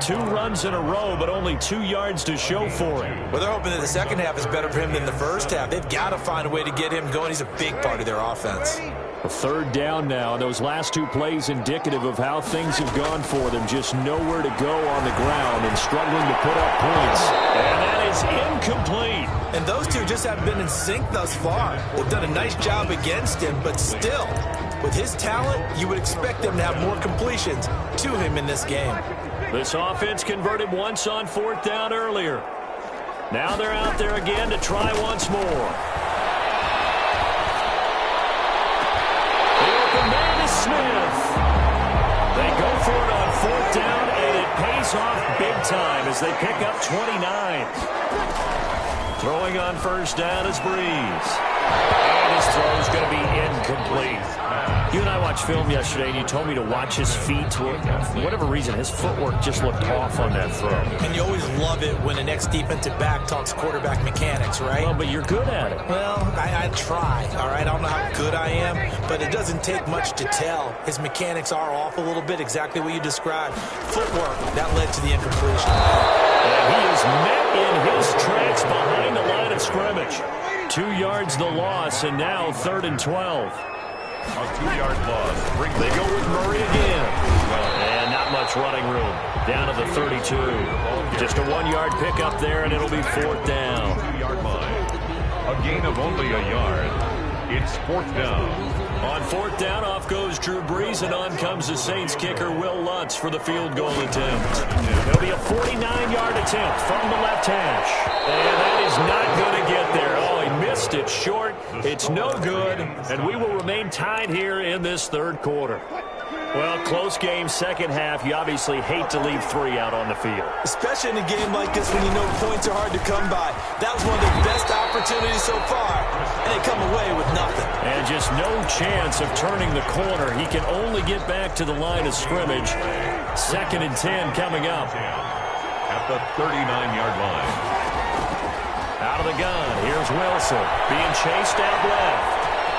Speaker 2: 2 runs in a row, but only 2 yards to show for him.
Speaker 5: Well, they're hoping that the second half is better for him than the first half. They've got to find a way to get him going. He's a big part of their offense.
Speaker 2: A 3rd down now, and those last 2 plays indicative of how things have gone for them. Just nowhere to go on the ground and struggling to put up points. And that is incomplete.
Speaker 5: And those two just haven't been in sync thus far. They've done a nice job against him, but still, with his talent, you would expect them to have more completions to him in this game.
Speaker 2: This offense converted once on 4th down earlier. Now they're out there again to try once more. The open man is Smith. They go for it on 4th down, and it pays off big time as they pick up 29. Throwing on 1st down is Breeze. And his throw is going to be incomplete. You and I watched film yesterday, and you told me to watch his feet. For whatever reason, his footwork just looked off on that throw.
Speaker 5: And you always love it when the next defensive back talks quarterback mechanics, right?
Speaker 2: Well, but you're good at it.
Speaker 5: Well, I try, all right? I don't know how good I am, but it doesn't take much to tell. His mechanics are off a little bit, exactly what you described. Footwork, that led to the incompletion.
Speaker 2: And he is met in his tracks behind the line of scrimmage. 2 yards the loss, and now 3rd and 12.
Speaker 4: A 2-yard loss.
Speaker 2: They go with Murray again. And not much running room. Down to the 32. Just a 1-yard pickup there, and it'll be 4th down.
Speaker 4: 2-yard line. A gain of only a yard. It's 4th down.
Speaker 2: On fourth down, off goes Drew Brees, and on comes the Saints kicker, Will Lutz, for the field goal attempt. It'll be a 49-yard attempt from the left hash. And that is not going to get there. Oh, he missed it short. It's no good, and we will remain tied here in this third quarter. Well, close game, second half. You obviously hate to leave 3 out on the field.
Speaker 5: Especially in a game like this when you know points are hard to come by. That was one of their best opportunities so far, and they come away with nothing.
Speaker 2: And just no chance of turning the corner. He can only get back to the line of scrimmage. 2nd and 10 coming up.
Speaker 4: At the 39-yard line.
Speaker 2: Out of the gun, here's Wilson being chased out left.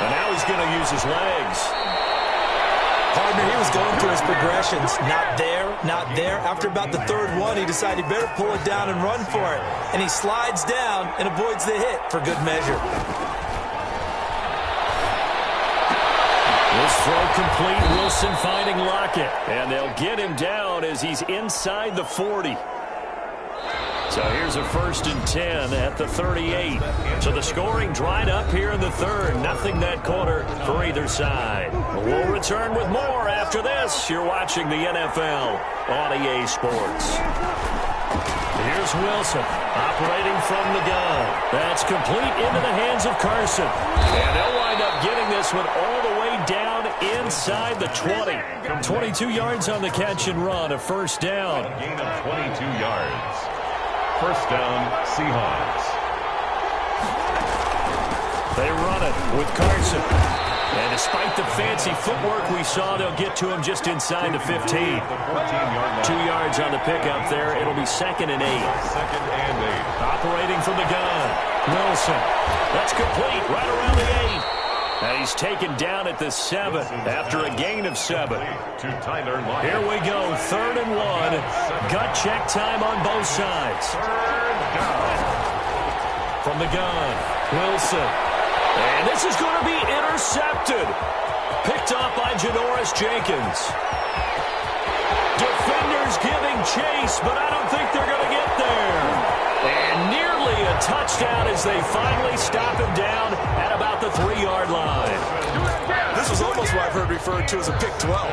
Speaker 2: And now he's going to use his legs.
Speaker 5: Partner, he was going through his progressions. Not there, not there. After about the third one, he decided he better pull it down and run for it. And he slides down and avoids the hit for good measure.
Speaker 2: This throw complete. Wilson finding Lockett. And they'll get him down as he's inside the 40. So here's a 1st and 10 at the 38. So the scoring dried up here in the third. Nothing that quarter for either side. We'll return with more after this. You're watching the NFL on EA Sports. Here's Wilson operating from the gun. That's complete into the hands of Carson. And they'll wind up getting this one all the way down inside the 20. 22 yards on the catch and run. A first down.
Speaker 4: A gain of 22 yards. First down, Seahawks.
Speaker 2: They run it with Carson. And despite the fancy footwork we saw, they'll get to him just inside the 15. 2 yards on the pickup there. It'll be 2nd and 8.
Speaker 4: 2nd and 8.
Speaker 2: Operating from the gun. Wilson. That's complete right around the 8. And he's taken down at the 7 after a gain of 7.
Speaker 4: To Tyler Lockett.
Speaker 2: Here we go, 3rd and 1. Gut check time on both sides.
Speaker 4: Third down.
Speaker 2: From the gun, Wilson. And this is going to be intercepted. Picked up by Janoris Jenkins. Defenders giving chase, but I don't think they're going to get there. And nearly a touchdown as they finally stop him down at about the 3-yard line.
Speaker 5: This was almost what I've heard referred to as a pick 12.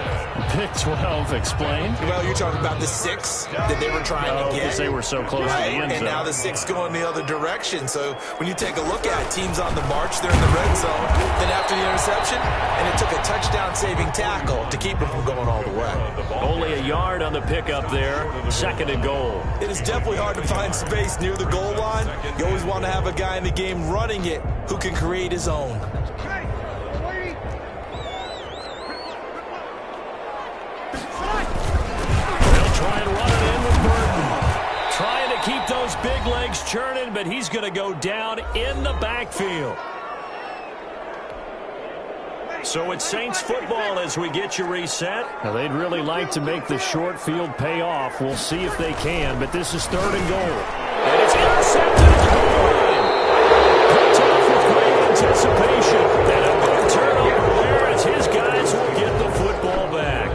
Speaker 2: Pick 12, explain.
Speaker 5: Well, you're talking about the 6 that they were trying to get.
Speaker 2: Because they were so close to the end zone.
Speaker 5: And now the 6 going the other direction. So when you take a look at it, teams on the march, they're in the red zone. Then after the interception, and it took a touchdown-saving tackle to keep them from going all the way.
Speaker 2: Only a yard on the pickup there. 2nd and goal.
Speaker 5: It is definitely hard to find space near the goal line. You always want to have a guy in the game running it who can create his own.
Speaker 2: Try and run it in with Burton. Trying to keep those big legs churning, but he's going to go down in the backfield. So it's Saints football as we get you reset. Now they'd really like to make the short field pay off. We'll see if they can, but this is 3rd and goal. And it's intercepted at the goal line. Picked off with great anticipation. And a big turnover there as his guys will get the football back.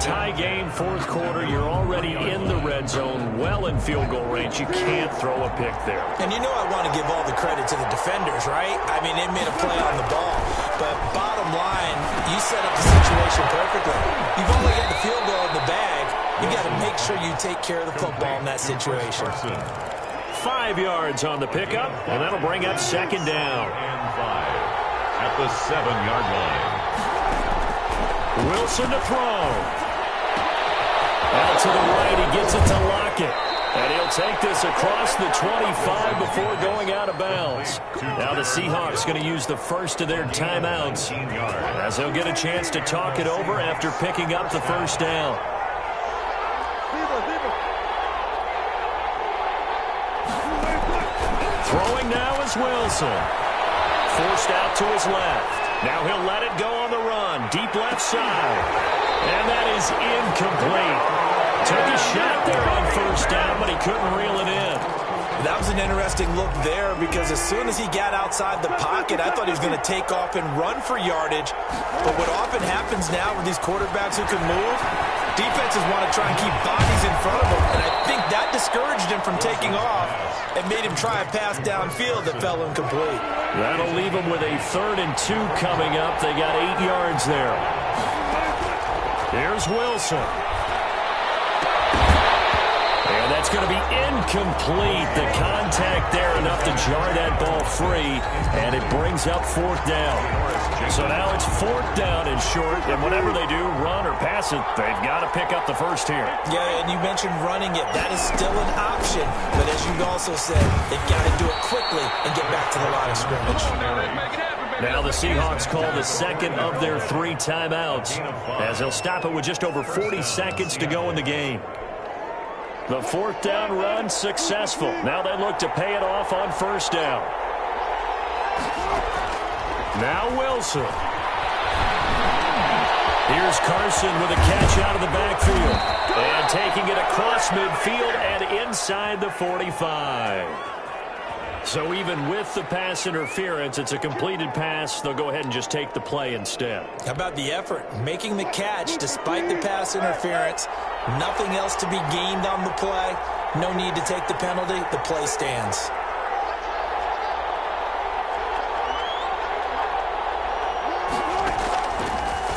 Speaker 2: Tie game, 4th quarter. You're already in the red zone, well in field goal range. You can't throw a pick there.
Speaker 5: And you know I want to give all the credit to the defenders, right? I mean, they made a play on the ball. But bottom line, you set up the situation perfectly. You've only got the field goal in the bag. You got to make sure you take care of the football in that situation.
Speaker 2: 5 yards on the pickup, and that'll bring up 2nd down.
Speaker 4: And 5 at the 7-yard line.
Speaker 2: Wilson to throw. Out to the right, he gets it to Lockett. And he'll take this across the 25 before going out of bounds. Now the Seahawks going to use the first of their timeouts as they'll get a chance to talk it over after picking up the first down. Throwing now is Wilson. Forced out to his left. Now he'll let it go on the run. Deep left side. And that is incomplete. Took a shot there on first down, but he couldn't reel it in.
Speaker 5: That was an interesting look there because as soon as he got outside the pocket, I thought he was going to take off and run for yardage. But what often happens now with these quarterbacks who can move, defenses want to try and keep bodies in front of them. And I think that discouraged him from taking off and made him try a pass downfield that fell incomplete.
Speaker 2: That'll leave him with a 3rd and 2 coming up. They got 8 yards there. Here's Wilson. And that's going to be incomplete. The contact there enough to jar that ball free, and it brings up 4th down. So now it's 4th down and short, and whenever they do run or pass it, they've got to pick up the first here.
Speaker 5: Yeah, and you mentioned running it. That is still an option. But as you also said, they've got to do it quickly and get back to the line of scrimmage.
Speaker 2: Now the Seahawks call the second of their 3 timeouts, as they'll stop it with just over 40 seconds to go in the game. The 4th down run successful. Now they look to pay it off on 1st down. Now Wilson. Here's Carson with a catch out of the backfield. And taking it across midfield and inside the 45. So even with the pass interference, it's a completed pass. They'll go ahead and just take the play instead.
Speaker 5: How about the effort? Making the catch despite the pass interference. Nothing else to be gained on the play. No need to take the penalty. The play stands.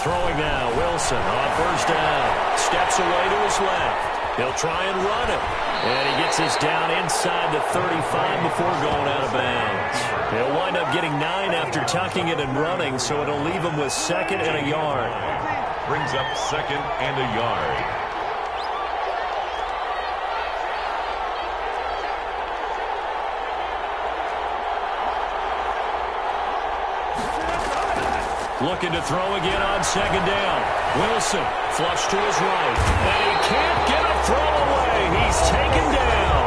Speaker 2: Throwing now, Wilson on 1st down. Steps away to his left. He'll try and run it. And he gets us down inside the 35 before going out of bounds. He'll wind up getting 9 after tucking it and running, so it'll leave him with 2nd and a yard.
Speaker 4: Brings up 2nd and a yard.
Speaker 2: Looking to throw again on 2nd down. Wilson flush to his right. And he can't get a throw away. He's taken down.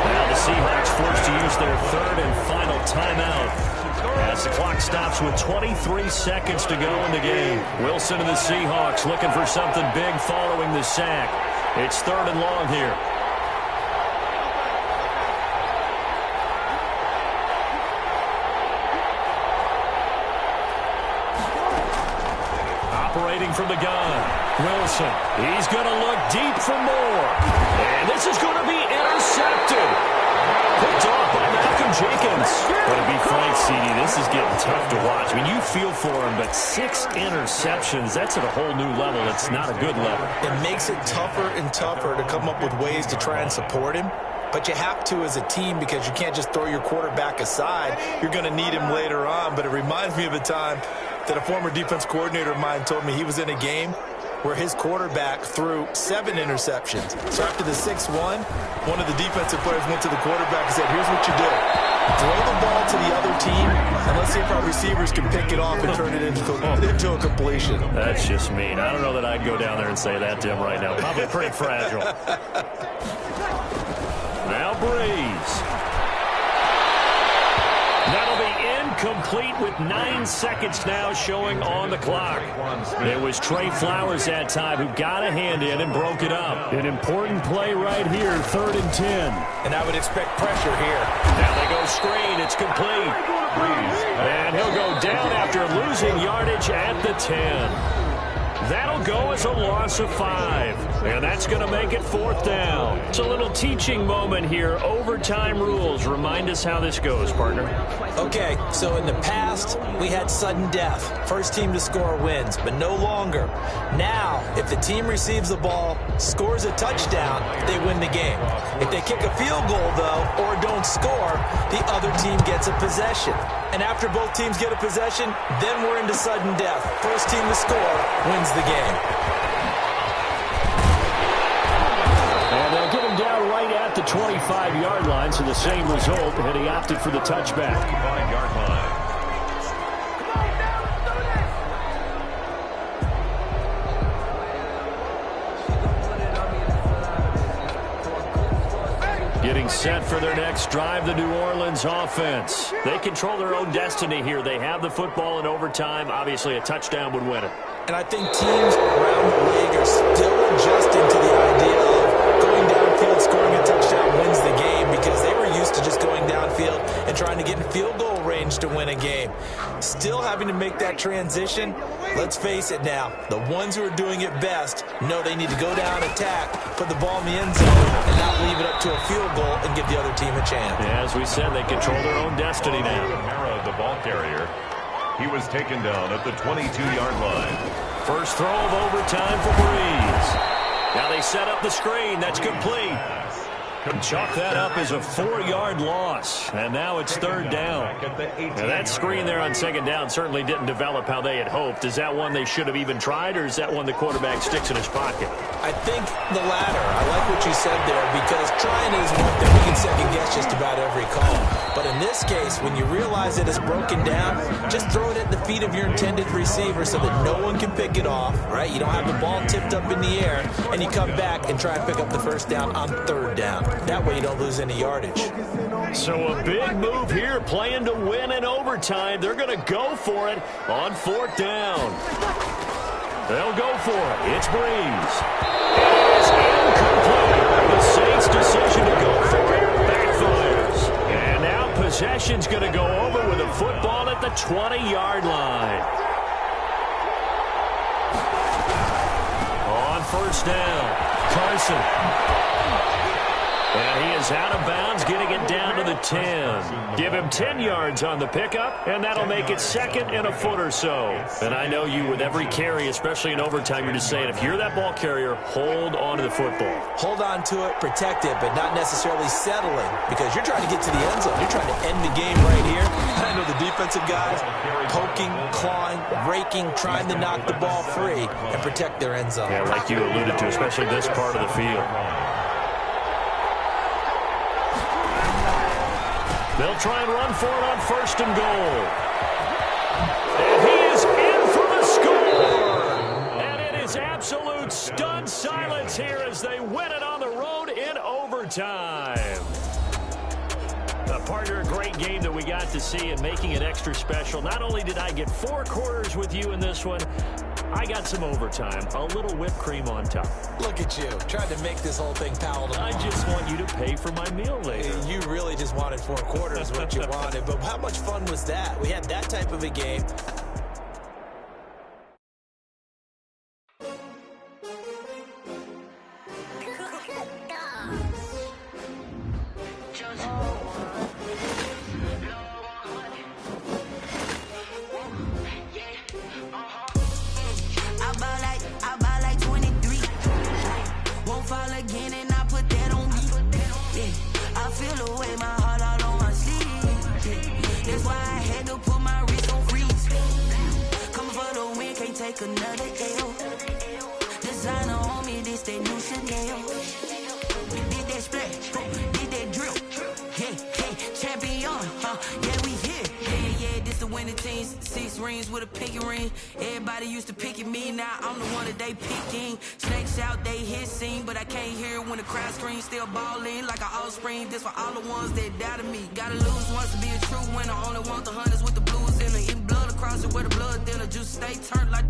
Speaker 2: Now the Seahawks forced to use their 3rd and final timeout as the clock stops with 23 seconds to go in the game. Wilson and the Seahawks looking for something big following the sack. It's 3rd and long here. Operating from the gun, Wilson. He's going to look deep for more. And this is going to be intercepted. Picked off by Malcolm Jenkins. But to be frank, CD, this is getting tough to watch. I mean, you feel for him, but 6 interceptions, that's at a whole new level. It's not a good level.
Speaker 5: It makes it tougher and tougher to come up with ways to try and support him. But you have to as a team because you can't just throw your quarterback aside. You're going to need him later on. But it reminds me of a time that a former defense coordinator of mine told me he was in a game where his quarterback threw 7 interceptions. So after the 6-1, one of the defensive players went to the quarterback and said, here's what you do. Throw the ball to the other team, and let's see if our receivers can pick it off and turn it into a completion.
Speaker 2: That's just mean. I don't know that I'd go down there and say that to him right now. Probably pretty fragile. Now Breeze. That'll be incomplete with 9 seconds now showing on the clock. It was Trey Flowers that time who got a hand in and broke it up. An important play right here, 3rd and 10.
Speaker 5: And I would expect pressure here.
Speaker 2: Now they go screen. It's complete. And he'll go down after losing yardage at the 10. That'll go as a loss of 5. And that's going to make it 4th down. It's a little teaching moment here. Overtime rules. Remind us how this goes, partner.
Speaker 5: Okay, so in the past, we had sudden death. First team to score wins, but no longer. Now, if the team receives the ball, scores a touchdown, they win the game. If they kick a field goal, though, or don't score, the other team gets a possession. And after both teams get a possession, then we're into sudden death. First team to score wins the game.
Speaker 2: And they'll get him down right at the 25-yard line, so the same result, and he opted for the touchback.
Speaker 4: 25-yard line.
Speaker 2: Getting set for their next drive, the New Orleans offense. They control their own destiny here. They have the football in overtime. Obviously, a touchdown would win it.
Speaker 5: And I think teams around the league are still adjusting to the idea of going downfield, scoring a touchdown wins the game because they were used to just going downfield and trying to get in field goal range to win a game. Still having to make that transition, Let's face it now, the ones who are doing it best know they need to go down, attack, put the ball in the end zone, and not leave it up to a field goal and give the other team a chance.
Speaker 2: Yeah, as we said, they control their own destiny now.
Speaker 4: O'Hara, the ball carrier. He was taken down at the 22-yard line.
Speaker 2: First throw of overtime for Breeze. Now they set up the screen. That's complete. Chalk that up as a 4-yard loss, and now it's third down. Now that screen there on second down certainly didn't develop how they had hoped. Is that one they should have even tried, or is that one the quarterback sticks in his pocket?
Speaker 5: I think the latter. I like what you said there, because trying is one thing. We can second-guess just about every call. But in this case, when you realize it is broken down, just throw it at the feet of your intended receiver so that no one can pick it off, right? You don't have the ball tipped up in the air, and you come back and try and pick up the first down on third down. That way you don't lose any yardage.
Speaker 2: So a big move here, playing to win in overtime. They're going to go for it on fourth down. They'll go for it. It's Breeze. It is incomplete. The Saints' decision to go for it backfires. And now possession's going to go over with a football at the 20-yard line. On first down, Carson. And he is out of bounds, getting it down to the 10. Give him 10 yards on the pickup, and that'll make it second and a foot or so. And I know you, with every carry, especially in overtime, you're just saying, if you're that ball carrier, hold on to the football.
Speaker 5: Hold on to it, protect it, but not necessarily settling, because you're trying to get to the end zone. You're trying to end the game right here. I know the defensive guys poking, clawing, raking, trying to knock the ball free and protect their end zone.
Speaker 2: Yeah, like you alluded to, especially this part of the field. They'll try and run for it on first and goal. And he is in for the score. And it is absolute stunned silence here as they win it on the road in overtime. Partner, a great game that we got to see and making it extra special. Not only did I get 4 quarters with you in this one, I got some overtime, a little whipped cream on top.
Speaker 5: Look at you, trying to make this whole thing palatable.
Speaker 2: I just want you to pay for my meal later.
Speaker 5: You really just wanted 4 quarters, what you wanted. But how much fun was that? We had that type of a game.
Speaker 6: Another L. Designer on me, this that new Chanel. Did that splash, did that drip. Yeah, champion, yeah, we here. Yeah, this the winning team. 6 rings with a pinky ring. Everybody used to pick at me, now I'm the one that they picking. Snakes out, they hissing, but I can't hear when the crowd screams. Still balling like an offspring. This for all the ones that doubted me. Gotta lose once to be a true winner. Only want the hunters with the blues in it. Eating blood across it where the blood thinner. Juice stay turned like.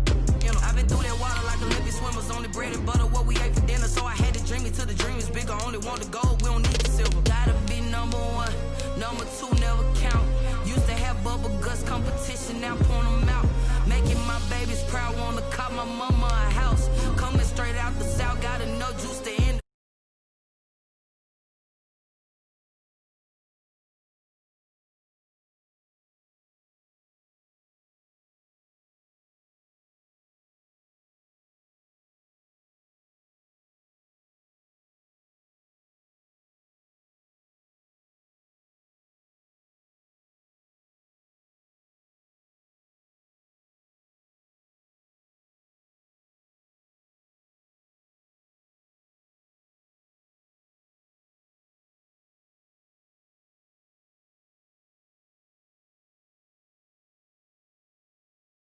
Speaker 6: I've been through that water like Olympic swimmers. Only bread and butter, what we ate for dinner. So I had to dream it till the dream is bigger. Only want the gold, we don't need the silver. Gotta be number 1, number 2 never count. Used to have bubble guts competition, now point them out. Making my babies proud, wanna cop my mama a house. Coming straight out the south, gotta know juice to end.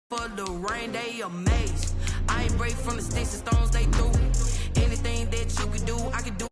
Speaker 6: For the rain, they amazed. I ain't break from the sticks and stones they threw. Anything that you could do, I could do.